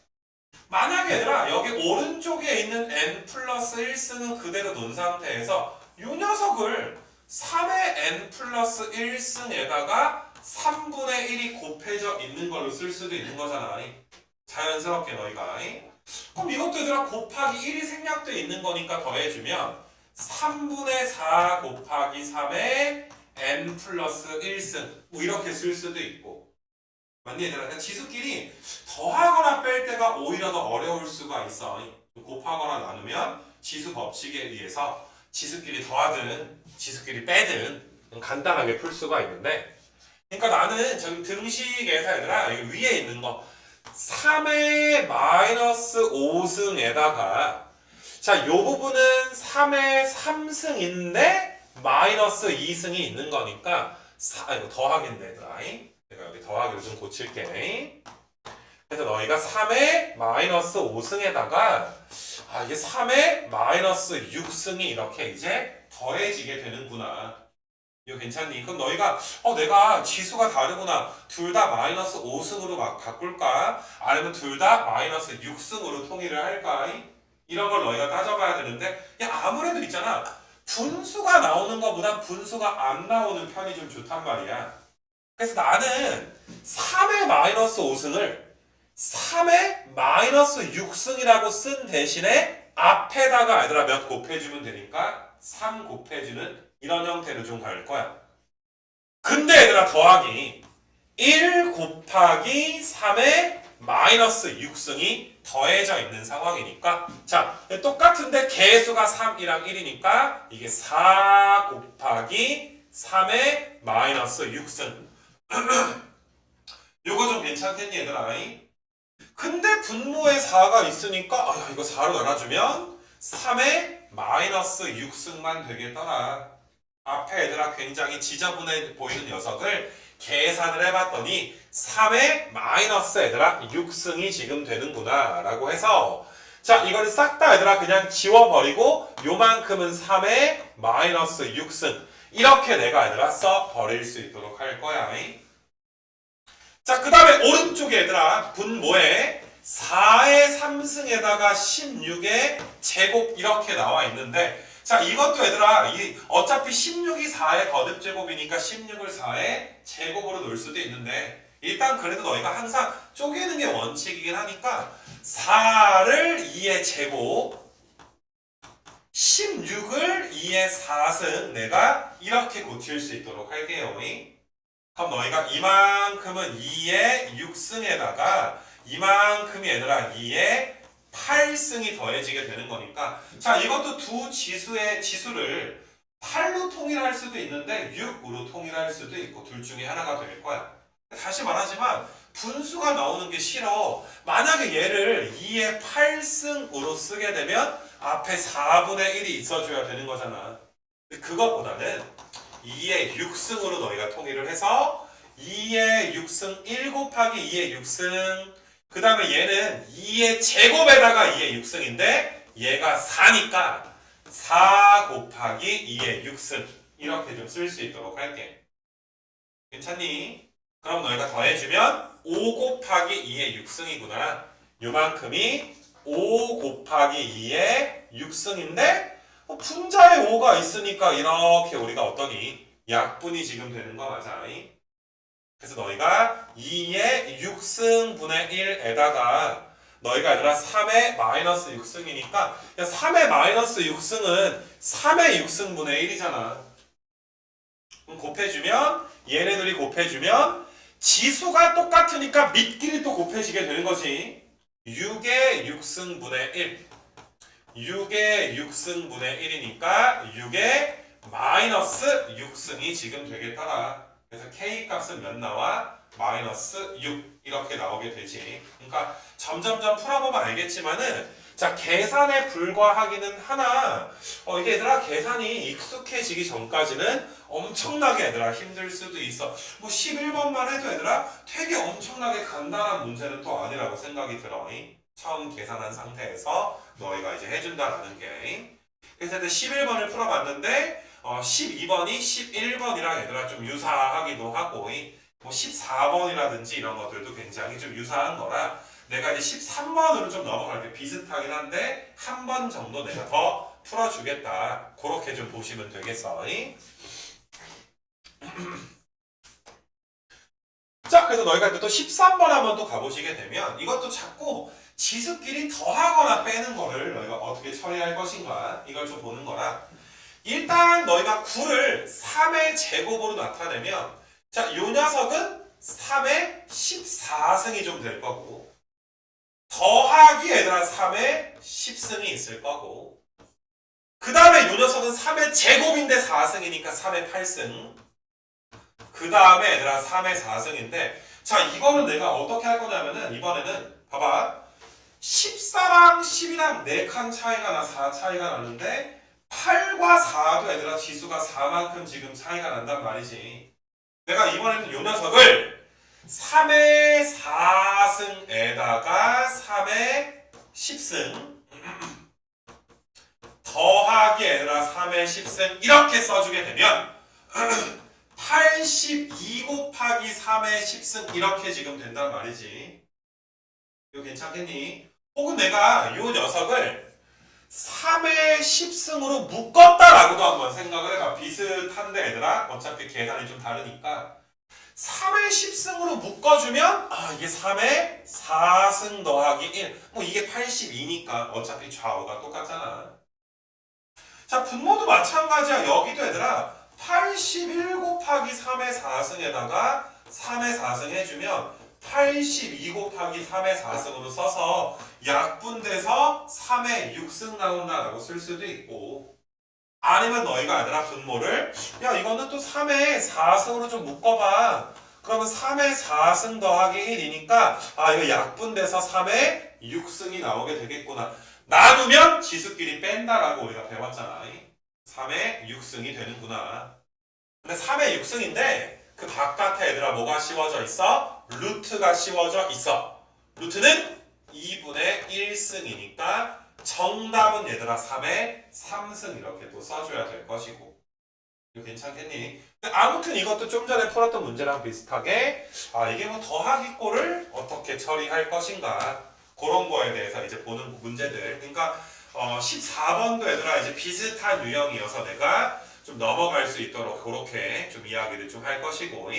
만약에 얘들아 여기 오른쪽에 있는 n 플러스 1승은 그대로 놓은 상태에서 이 녀석을 3의 n 플러스 1승에다가 3분의 1이 곱해져 있는 걸로 쓸 수도 있는 거잖아. 자연스럽게 너희가. 그럼 이것도 얘들아 곱하기 1이 생략되어 있는 거니까 더해주면 3분의 4 곱하기 3의 n 플러스 1승 뭐 이렇게 쓸 수도 있고, 맞니 얘들아? 그러니까 지수끼리 더하거나 뺄 때가 오히려 더 어려울 수가 있어. 곱하거나 나누면 지수 법칙에 의해서 지수끼리 더하든 지수끼리 빼든 간단하게 풀 수가 있는데, 그러니까 나는 저기 등식에서 얘들아 여기 위에 있는 거 3의 마이너스 5승에다가 자, 요 부분은 3의 3승인데 마이너스 2승이 있는 거니까 이거 더하기인데 얘들아. 내가 여기 더하기를 좀 고칠게. 그래서 너희가 3의 마이너스 5승에다가 이게 3의 마이너스 6승이 이렇게 이제 더해지게 되는구나. 이거 괜찮니? 그럼 너희가 내가 지수가 다르구나. 둘 다 마이너스 5승으로 막 바꿀까? 아니면 둘 다 마이너스 6승으로 통일을 할까? 이런 걸 너희가 따져봐야 되는데, 야 아무래도 있잖아. 분수가 나오는 것보다 분수가 안 나오는 편이 좀 좋단 말이야. 그래서 나는 3의 마이너스 5승을 3의 마이너스 6승이라고 쓴 대신에 앞에다가 얘들아 몇 곱해주면 되니까 3 곱해주는 이런 형태로 좀 갈 거야. 근데 얘들아 더하기 1 곱하기 3의 마이너스 6승이 더해져 있는 상황이니까 자 똑같은데 개수가 3이랑 1이니까 이게 4 곱하기 3의 마이너스 6승 요거 좀 괜찮겠니 얘들아? 근데 분모에 4가 있으니까 이거 4로 나눠주면 3의 마이너스 6승만 되겠더라. 앞에 얘들아 굉장히 지저분해 보이는 녀석을 계산을 해봤더니 3의 마이너스 얘들아 6승이 지금 되는구나 라고 해서 자 이거를 싹 다 얘들아 그냥 지워버리고 요만큼은 3의 마이너스 6승 이렇게 내가 얘들아 써버릴 수 있도록 할 거야. 자 그 다음에 오른쪽에 얘들아 분모에 4의 3승에다가 16의 제곱 이렇게 나와 있는데 자 이것도 얘들아 어차피 16이 4의 거듭제곱이니까 16을 4의 제곱으로 놓을 수도 있는데 일단 그래도 너희가 항상 쪼개는 게 원칙이긴 하니까 4를 2의 제곱 16을 2의 4승 내가 이렇게 고칠 수 있도록 할게요. 그럼 너희가 이만큼은 2의 6승에다가 이만큼이 얘들아 2의 8승이 더해지게 되는 거니까 자 이것도 두 지수를 8로 통일할 수도 있는데 6으로 통일할 수도 있고 둘 중에 하나가 될 거야. 다시 말하지만 분수가 나오는 게 싫어. 만약에 얘를 2의 8승으로 쓰게 되면 앞에 4분의 1이 있어줘야 되는 거잖아. 그것보다는 2의 6승으로 너희가 통일을 해서 2의 6승 1 곱하기 2의 6승 그 다음에 얘는 2의 제곱에다가 2의 6승인데 얘가 4니까 4 곱하기 2의 6승 이렇게 좀 쓸 수 있도록 할게. 괜찮니? 그럼 너희가 더해주면 5 곱하기 2의 6승이구나. 요만큼이 5 곱하기 2의 6승인데 분자에 5가 있으니까 이렇게 우리가 어떠니? 약분이 지금 되는 거 맞아. 그래서 너희가 2의 6승분의 1에다가 너희가 얘들아 3의 마이너스 6승이니까 3의 마이너스 6승은 3의 6승분의 1이잖아. 그럼 곱해주면 얘네들이 곱해주면 지수가 똑같으니까 밑끼리 또 곱해지게 되는 거지. 6의 6승분의 1 6의 6승분의 1이니까 6의 마이너스 6승이 지금 되겠더라. 그래서 k 값은 몇 나와? 마이너스 6 이렇게 나오게 되지. 그러니까 점점점 풀어보면 알겠지만은 자 계산에 불과하기는 하나 이게 얘들아 계산이 익숙해지기 전까지는 엄청나게 얘들아 힘들 수도 있어. 뭐 11번만 해도 얘들아 되게 엄청나게 간단한 문제는 또 아니라고 생각이 들어. 처음 계산한 상태에서 너희가 이제 해준다라는 게. 그래서 11번을 풀어봤는데 12번이 11번이랑 얘들아 좀 유사하기도 하고 뭐 14번이라든지 이런 것들도 굉장히 좀 유사한 거라 내가 이제 13번으로 좀 넘어갈 때 비슷하긴 한데 한 번 정도 내가 더 풀어주겠다. 그렇게 좀 보시면 되겠어. 자, 그래서 너희가 또 13번 한번 또 가보시게 되면 이것도 자꾸 지수끼리 더하거나 빼는 거를 너희가 어떻게 처리할 것인가 이걸 좀 보는 거라 일단 너희가 9를 3의 제곱으로 나타내면 자, 요 녀석은 3의 14승이 좀 될 거고 더하기 얘들아 3의 10승이 있을 거고 그 다음에 요 녀석은 3의 제곱인데 4승이니까 3의 8승 그 다음에 얘들아 3의 4승인데 자 이거는 내가 어떻게 할 거냐면은 이번에는 봐봐 14랑 10이랑 4칸 차이가 나 4 차이가 나는데 8과 4도 얘들아 지수가 4만큼 지금 차이가 난단 말이지. 내가 이번에는 요 녀석을 3의 4승에다가 3의 10승 더하기 얘들아 3의 10승 이렇게 써주게 되면 82 곱하기 3의 10승 이렇게 지금 된단 말이지. 이거 괜찮겠니? 혹은 내가 요 녀석을 3의 10승으로 묶었다라고도 한번 생각을 해봐. 비슷한데 얘들아 어차피 계산이 좀 다르니까 3의 10승으로 묶어주면 이게 3의 4승 더하기 1 뭐 이게 82니까 어차피 좌우가 똑같잖아. 자 분모도 마찬가지야. 여기도 얘들아 81 곱하기 3의 4승에다가 3의 4승 해주면 82 곱하기 3의 4승으로 써서 약분돼서 3의 6승 나온다라고 쓸 수도 있고 아니면 너희가 얘들아 분모를 야 이거는 또 3의 4승으로 좀 묶어봐. 그러면 3의 4승 더하기 1이니까 이거 약분돼서 3의 6승이 나오게 되겠구나. 나누면 지수끼리 뺀다라고 우리가 배웠잖아. 3의 6승이 되는구나. 근데 3의 6승인데 그 바깥에 얘들아 뭐가 씌워져 있어? 루트가 씌워져 있어. 루트는 2분의 1승이니까 정답은 얘들아 3의 3승 이렇게 또 써줘야 될 것이고. 이거 괜찮겠니? 아무튼 이것도 좀 전에 풀었던 문제랑 비슷하게 이게 뭐 더하기꼴을 어떻게 처리할 것인가 그런 거에 대해서 이제 보는 문제들. 그러니까 14번도 얘들아 이제 비슷한 유형이어서 내가 좀 넘어갈 수 있도록 그렇게 좀 이야기를 좀 할 것이고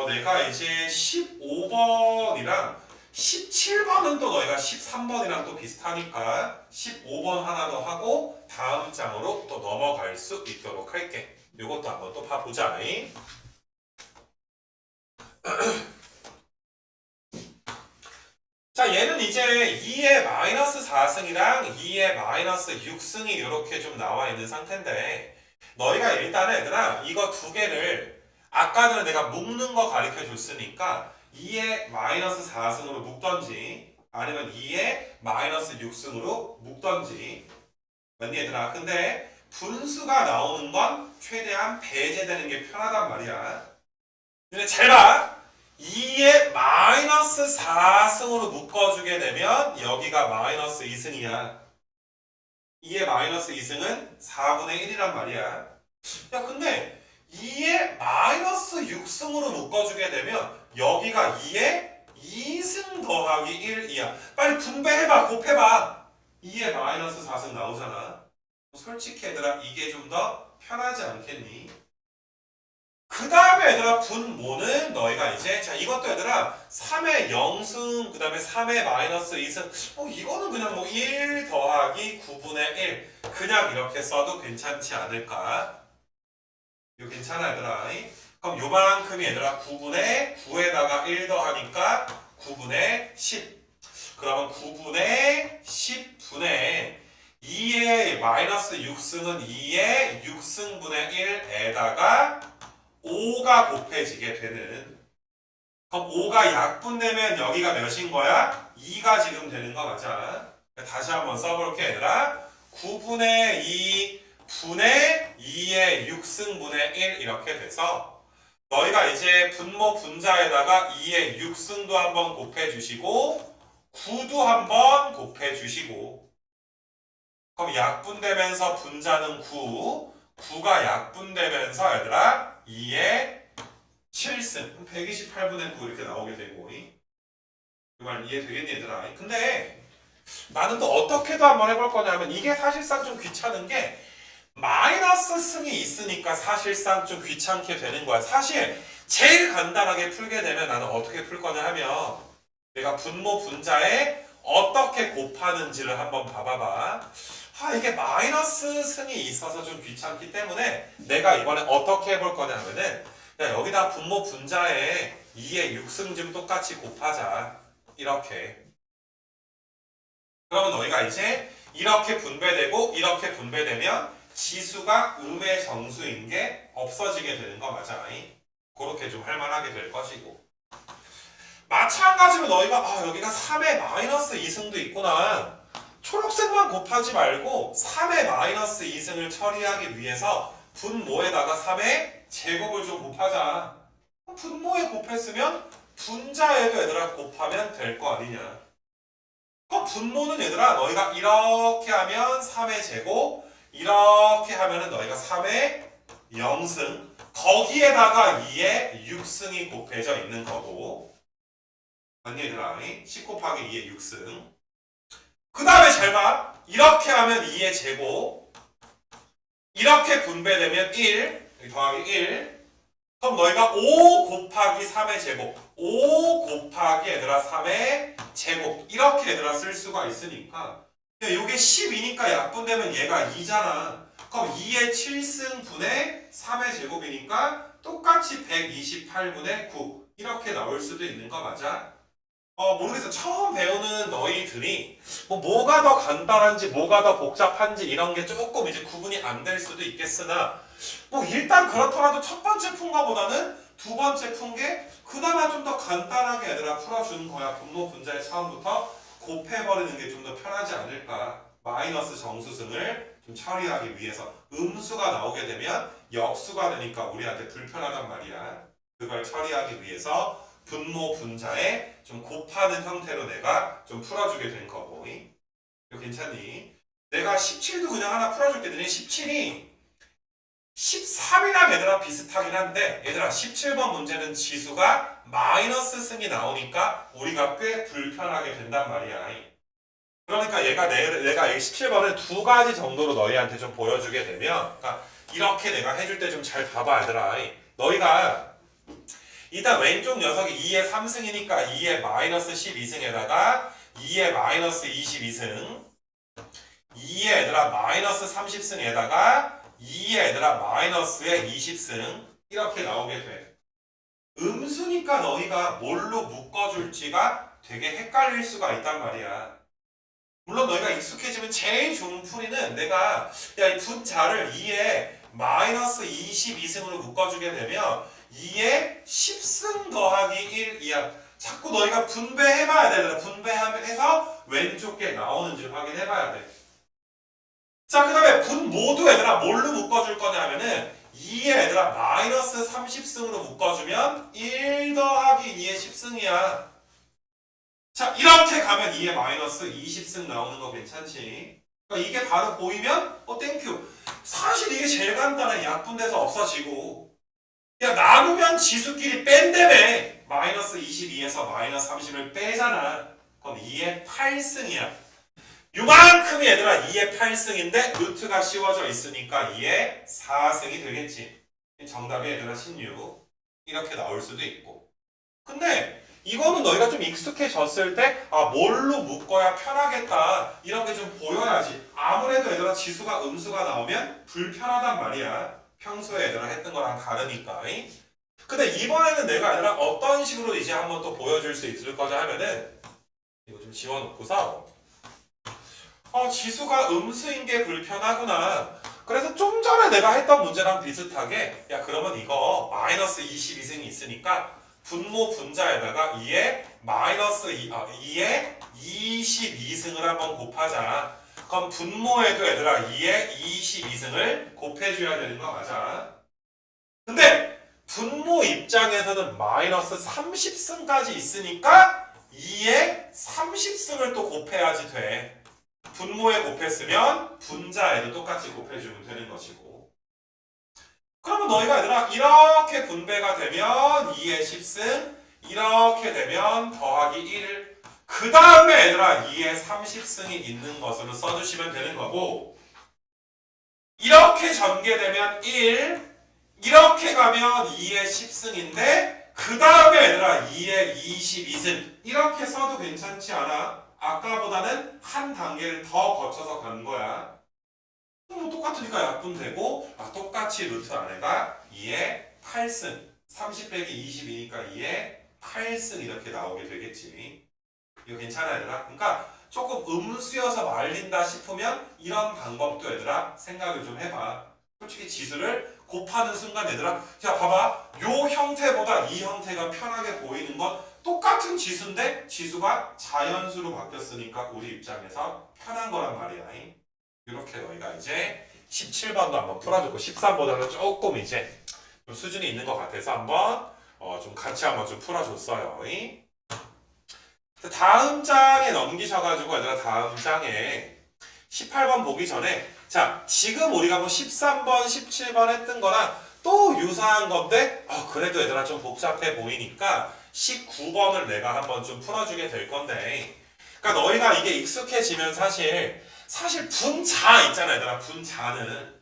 내가 이제 15번이랑 17번은 또 너희가 13번이랑 또 비슷하니까 15번 하나 더 하고 다음 장으로 또 넘어갈 수 있도록 할게. 이것도 한번 또 봐보자. 자 얘는 이제 2의 마이너스 4승이랑 2의 마이너스 6승이 이렇게 좀 나와 있는 상태인데 너희가 일단은 얘들아 이거 두 개를 아까 전에 내가 묶는 거 가르쳐 줬으니까 2의 마이너스 4승으로 묶던지 아니면 2의 마이너스 6승으로 묶던지 맞니 얘들아? 근데 분수가 나오는 건 최대한 배제되는 게 편하단 말이야. 근데 잘 봐. 2의 마이너스 4승으로 묶어주게 되면 여기가 마이너스 2승이야. 2의 마이너스 2승은 4분의 1이란 말이야. 야 근데 2의 마이너스 6승으로 묶어주게 되면 여기가 2의 2승 더하기 1이야. 빨리 분배해봐. 곱해봐. 2의 마이너스 4승 나오잖아. 솔직히 얘들아 이게 좀 더 편하지 않겠니? 그 다음에 얘들아 분모는 너희가 이제 자 이것도 얘들아 3의 0승 그 다음에 3의 마이너스 2승 이거는 그냥 뭐 1 더하기 9분의 1 그냥 이렇게 써도 괜찮지 않을까? 이거 괜찮아 얘들아. 그럼 요만큼이 얘들아 9분의 9에다가 1 더하니까 9분의 10 그러면 9분의 10분의 2의 마이너스 6승은 2의 6승분의 1에다가 5 5가 곱해지게 되는. 그럼 5가 약분되면 여기가 몇인 거야? 2가 지금 되는 거 맞아. 다시 한번 써볼게 얘들아. 9분의 2 분의 2의 6승분의 1 이렇게 돼서 너희가 이제 분모 분자에다가 2의 6승도 한번 곱해주시고 9도 한번 곱해주시고 그럼 약분되면서 분자는 9 9가 약분되면서 얘들아 2의 7승 128분의 9 이렇게 나오게 되고 이 말 이해되겠니 얘들아? 근데 나는 또 어떻게도 한번 해볼 거냐면 이게 사실상 좀 귀찮은 게 마이너스 승이 있으니까 사실상 좀 귀찮게 되는 거야. 사실 제일 간단하게 풀게 되면 나는 어떻게 풀 거냐 하면 내가 분모 분자에 어떻게 곱하는지를 한번 봐봐봐. 이게 마이너스 승이 있어서 좀 귀찮기 때문에 내가 이번에 어떻게 해볼 거냐 하면은 여기다 분모 분자에 2의 6승 좀 똑같이 곱하자. 이렇게. 그러면 너희가 이제 이렇게 분배되고 이렇게 분배되면 지수가 음의 정수인 게 없어지게 되는 거 맞아. 그렇게 좀 할만하게 될 것이고. 마찬가지로 너희가 여기가 3의 마이너스 2승도 있구나. 초록색만 곱하지 말고 3의 마이너스 2승을 처리하기 위해서 분모에다가 3의 제곱을 좀 곱하자. 분모에 곱했으면 분자에도 얘들아 곱하면 될 거 아니냐. 그럼 분모는 얘들아 너희가 이렇게 하면 3의 제곱 이렇게 하면은 너희가 3의 0승 거기에다가 2의 6승이 곱해져 있는 거고 아니 얘들아 10 곱하기 2의 6승 그 다음에 잘 봐. 이렇게 하면 2의 제곱 이렇게 분배되면 1 더하기 1 그럼 너희가 5 곱하기 3의 제곱 5 곱하기 얘들아 3의 제곱 이렇게 얘들아 쓸 수가 있으니까 이게 12니까 약분되면 얘가 2잖아. 그럼 2의 7승분의 3의 제곱이니까 똑같이 128분의 9 이렇게 나올 수도 있는 거 맞아? 모르겠어. 처음 배우는 너희들이 뭐가 더 간단한지 뭐가 더 복잡한지 이런 게 조금 이제 구분이 안 될 수도 있겠으나 일단 그렇더라도 첫 번째 푼 거보다는 두 번째 푼 게 그나마 좀 더 간단하게 얘들아 풀어주는 거야. 분모 분자에 처음부터 곱해버리는 게 좀 더 편하지 않을까. 마이너스 정수승을 좀 처리하기 위해서 음수가 나오게 되면 역수가 되니까 우리한테 불편하단 말이야. 그걸 처리하기 위해서 분모 분자에 좀 곱하는 형태로 내가 좀 풀어주게 된 거고. 이거 괜찮니? 내가 17도 그냥 하나 풀어줄게. 너네 17이 13이랑 얘들아 비슷하긴 한데 얘들아 17번 문제는 지수가 마이너스 승이 나오니까 우리가 꽤 불편하게 된단 말이야. 그러니까 내가 17번을 두 가지 정도로 너희한테 좀 보여주게 되면 그러니까 이렇게 내가 해줄 때 좀 잘 봐봐 얘들아. 너희가 일단 왼쪽 녀석이 2의 3승이니까 2의 마이너스 12승에다가 2의 마이너스 22승 2의 얘들아 마이너스 30승에다가 2의 얘들아 마이너스의 20승 이렇게 나오게 돼. 음수니까 너희가 뭘로 묶어줄지가 되게 헷갈릴 수가 있단 말이야. 물론 너희가 익숙해지면 제일 좋은 풀이는 내가 이 분자를 2의 마이너스 22승으로 묶어주게 되면 2의 10승 더하기 1이야. 자꾸 너희가 분배해봐야 되잖아. 분배해서 왼쪽 게 나오는지 확인해봐야 돼. 자, 그 다음에 분모도 얘들아 뭘로 묶어줄 거냐면은 2의 얘들아 마이너스 30승으로 묶어주면 1 더하기 2의 10승이야. 자, 이렇게 가면 2의 마이너스 20승 나오는 거 괜찮지? 그러니까 이게 바로 보이면 땡큐. 사실 이게 제일 간단해. 약분돼서 없어지고 나누면 지수끼리 뺀다며. 마이너스 22에서 마이너스 30을 빼잖아. 그럼 2의 8승이야. 요만큼이 얘들아 2의 8승인데 루트가 씌워져 있으니까 2의 4승이 되겠지. 정답이 얘들아 16 이렇게 나올 수도 있고. 근데 이거는 너희가 좀 익숙해졌을 때 뭘로 묶어야 편하겠다 이런 게 좀 보여야지. 아무래도 얘들아 지수가 음수가 나오면 불편하단 말이야. 평소에 얘들아 했던 거랑 다르니까. 근데 이번에는 내가 얘들아 어떤 식으로 이제 한번 또 보여줄 수 있을 거냐 하면은 이거 좀 지워놓고서 지수가 음수인 게 불편하구나. 그래서 좀 전에 내가 했던 문제랑 비슷하게 야 그러면 이거 마이너스 22승이 있으니까 분모 분자에다가 2에 마이너스 2에 22승을 한번 곱하자. 그럼 분모에도 얘들아 2에 22승을 곱해줘야 되는 거 맞아. 근데 분모 입장에서는 마이너스 30승까지 있으니까 2에 30승을 또 곱해야지 돼. 분모에 곱했으면 분자에도 똑같이 곱해주면 되는 것이고. 그러면 너희가 얘들아 이렇게 분배가 되면 2의 10승 이렇게 되면 더하기 1 그 다음에 얘들아 2의 30승이 있는 것으로 써주시면 되는 거고 이렇게 전개되면 1 이렇게 가면 2의 10승인데 그 다음에 얘들아 2의 22승 이렇게 써도 괜찮지 않아? 아까보다는 한 단계를 더 거쳐서 가는 거야. 뭐 똑같으니까 약분되고 똑같이 루트 안에가 2의 8승 30 빼기 22니까 2의 8승 이렇게 나오게 되겠지. 이거 괜찮아 얘들아? 그러니까 조금 음수여서 말린다 싶으면 이런 방법도 얘들아 생각을 좀 해봐. 솔직히 지수를 곱하는 순간 얘들아 야 봐봐 요 형태보다 이 형태가 편하게 보이는 건 똑같은 지수인데 지수가 자연수로 바뀌었으니까 우리 입장에서 편한 거란 말이야. 이렇게 너희가 이제 17번도 한번 풀어주고 13보다는 조금 이제 좀 수준이 있는 것 같아서 한번 좀 같이 한번 좀 풀어줬어요. 다음 장에 넘기셔가지고 얘들아 다음 장에 18번 보기 전에 자 지금 우리가 뭐 13번 17번 했던 거랑 또 유사한 건데 그래도 얘들아 좀 복잡해 보이니까 19번을 내가 한번 좀 풀어주게 될 건데 그러니까 너희가 이게 익숙해지면 사실 분자 있잖아 얘들아. 분자는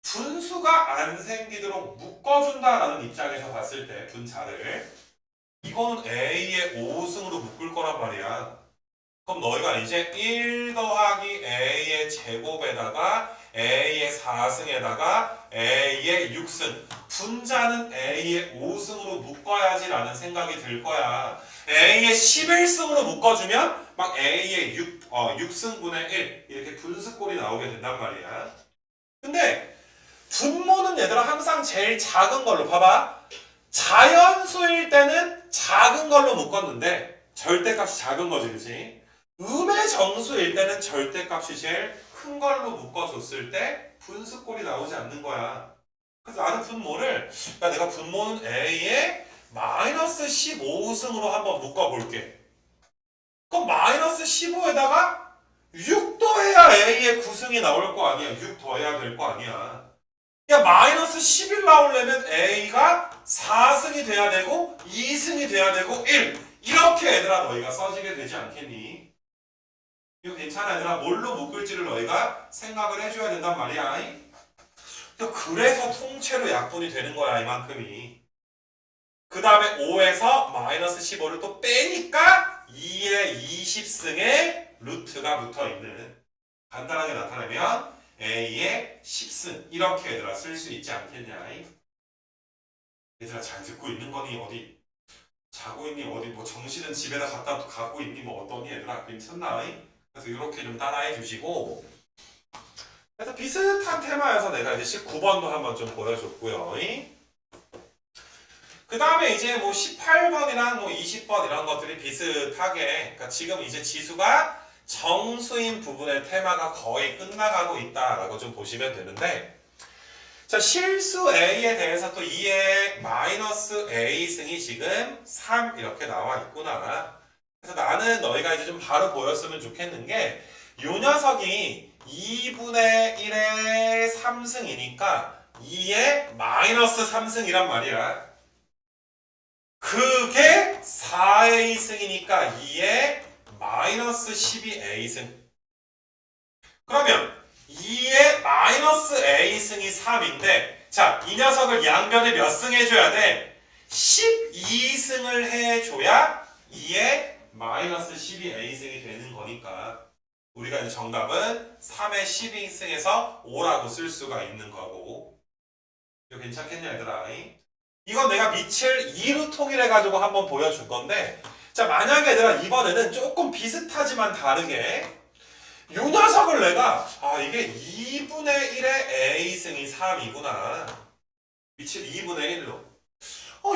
분수가 안 생기도록 묶어준다라는 입장에서 봤을 때 분자를 이거는 A의 5승으로 묶을 거란 말이야. 그럼 너희가 이제 1 더하기 A의 제곱에다가 A의 4승에다가 A의 6승 분자는 A의 5승으로 묶어야지 라는 생각이 들 거야. A의 11승으로 묶어주면 막 A의 6승분의 1 이렇게 분수꼴이 나오게 된단 말이야. 근데 분모는 얘들아 항상 제일 작은 걸로 봐봐. 자연수일 때는 작은 걸로 묶었는데 절대값이 작은 거지 그치? 음의 정수일 때는 절대값이 제일 큰 걸로 묶어줬을 때 분수꼴이 나오지 않는 거야. 그래서 나는 분모를 내가 분모는 A의 마이너스 15승으로 한번 묶어볼게. 그럼 마이너스 15에다가 6 더해야 A의 9승이 나올 거 아니야. 6 더해야 될 거 아니야. 야 마이너스 11 나오려면 A가 4승이 돼야 되고 2승이 돼야 되고 1 이렇게 얘들아 너희가 써지게 되지 않겠니? 이거 괜찮아 얘들아. 뭘로 묶을지를 너희가 생각을 해줘야 된단 말이야. 그래서 통째로 약분이 되는 거야 이만큼이. 그 다음에 5에서 마이너스 15를 또 빼니까 2의 20승에 루트가 붙어있는 간단하게 나타내면 A의 10승 이렇게 얘들아 쓸 수 있지 않겠냐. 얘들아 잘 듣고 있는 거니 어디 자고 있니 어디 뭐 정신은 집에다 갖다 갖고 있니 뭐 어떠니 얘들아 괜찮나? 그래서 이렇게 좀 따라해 주시고 그래서 비슷한 테마여서 내가 이제 19번도 한번 좀 보여줬고요. 그 다음에 이제 뭐 18번이랑 뭐 20번 이런 것들이 비슷하게 그러니까 지금 이제 지수가 정수인 부분의 테마가 거의 끝나가고 있다라고 좀 보시면 되는데 자 실수 A에 대해서 또 2의 마이너스 A승이 지금 3 이렇게 나와 있구나. 그래서 나는 너희가 이제 좀 바로 보였으면 좋겠는 게 이 녀석이 2분의 1의 3승이니까 2의 마이너스 3승이란 말이야. 그게 4의 2승이니까 2의 마이너스 12A승. 그러면 2의 마이너스 A승이 3인데 자, 이 녀석을 양변에 몇 승 해줘야 돼? 12승을 해줘야 2의 마이너스 12A승이 되는 거니까 우리가 이제 정답은 3의 12승에서 5라고 쓸 수가 있는 거고 이거 괜찮겠냐 얘들아? 이건 내가 밑을 2로 통일해가지고 한번 보여줄 건데 자 만약에 얘들아 이번에는 조금 비슷하지만 다르게 요 녀석을 내가 이게 2분의 1의 a승이 3이구나. 위치를 2분의 1로.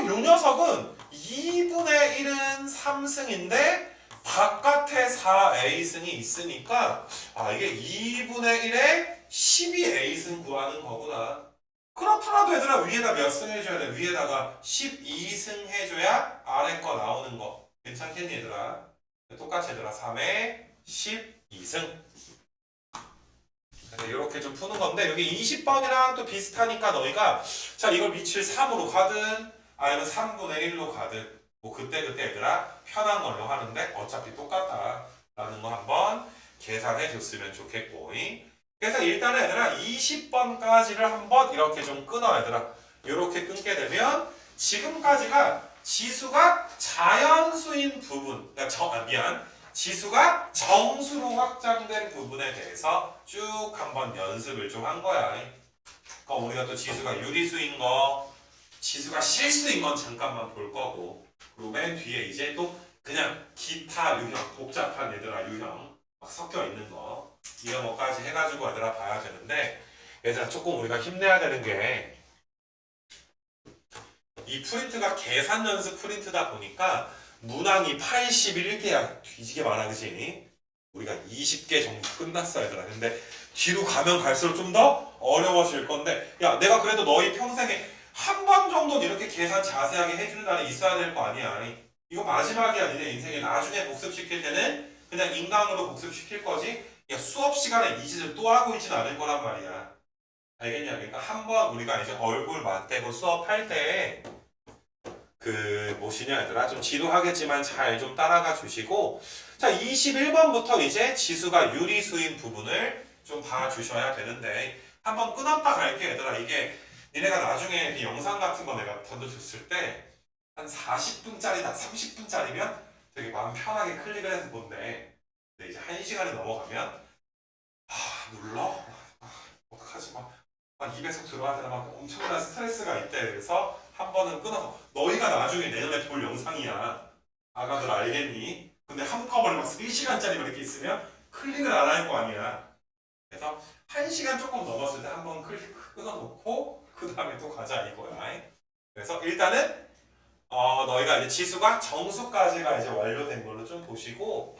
요 녀석은 2분의 1은 3승인데 바깥에 4a승이 있으니까 이게 2분의 1에 12a승 구하는 거구나. 그렇더라도 얘들아 위에다 몇 승 해줘야 돼? 위에다가 12승 해줘야 아래 거 나오는 거. 괜찮겠니 얘들아? 똑같이 얘들아 3에 12승. 이렇게 좀 푸는 건데 여기 20번이랑 또 비슷하니까 너희가 자 이걸 위치를 3으로 가든 아니면 3분의 1로 가든 뭐 그때 얘들아 편한 걸로 하는데 어차피 똑같다라는 거 한번 계산해 줬으면 좋겠고. 그래서 일단은 얘들아 20번까지를 한번 이렇게 좀 끊어 얘들아. 이렇게 끊게 되면 지금까지가 지수가 자연수인 부분 지수가 정수로 확장된 부분에 대해서 쭉 한번 연습을 좀 한 거야. 그러니까 우리가 또 지수가 유리수인 거, 지수가 실수인 건 잠깐만 볼 거고, 그리고 맨 뒤에 이제 또 그냥 기타 유형, 복잡한 얘들아 유형 막 섞여 있는 거 이런 것까지 해가지고 얘들아 봐야 되는데 얘들아 조금 우리가 힘내야 되는 게 이 프린트가 계산 연습 프린트다 보니까 문항이 81개야. 뒤지게 많아, 그치? 우리가 20개 정도 끝났어, 얘들아. 근데 뒤로 가면 갈수록 좀 더 어려워질 건데, 야, 내가 그래도 너희 평생에 한 번 정도는 이렇게 계산 자세하게 해주는 날이 있어야 될 거 아니야. 이거 마지막이야, 니네 인생에. 나중에 복습시킬 때는 그냥 인강으로 복습시킬 거지. 야, 수업 시간에 이 짓을 또 하고 있진 않을 거란 말이야. 알겠냐? 그러니까 한 번 우리가 이제 얼굴 맞대고 수업할 때 뭐시냐 얘들아 좀 지루하겠지만 잘 좀 따라가 주시고 자 21번부터 이제 지수가 유리수인 부분을 좀 봐주셔야 되는데 한번 끊었다 갈게 얘들아. 이게 니네가 나중에 이 영상 같은 거 내가 던져줬을 때 한 40분짜리다 30분짜리면 되게 마음 편하게 클릭을 해서 본데 근데 이제 1시간이 넘어가면 눌러? 어떡하지 막 2배속 들어야 되나 막 엄청난 스트레스가 있대. 그래서 한 번은 끊어서 너희가 나중에 내년에 볼 영상이야. 아가들 알겠니? 근데 한꺼번에 막 3시간짜리 이렇게 있으면 클릭을 안 할 거 아니야. 그래서 1시간 조금 넘었을 때 한 번 클릭 끊어놓고 그 다음에 또 가자 이거야. 그래서 일단은 너희가 이제 지수가 정수까지가 이제 완료된 걸로 좀 보시고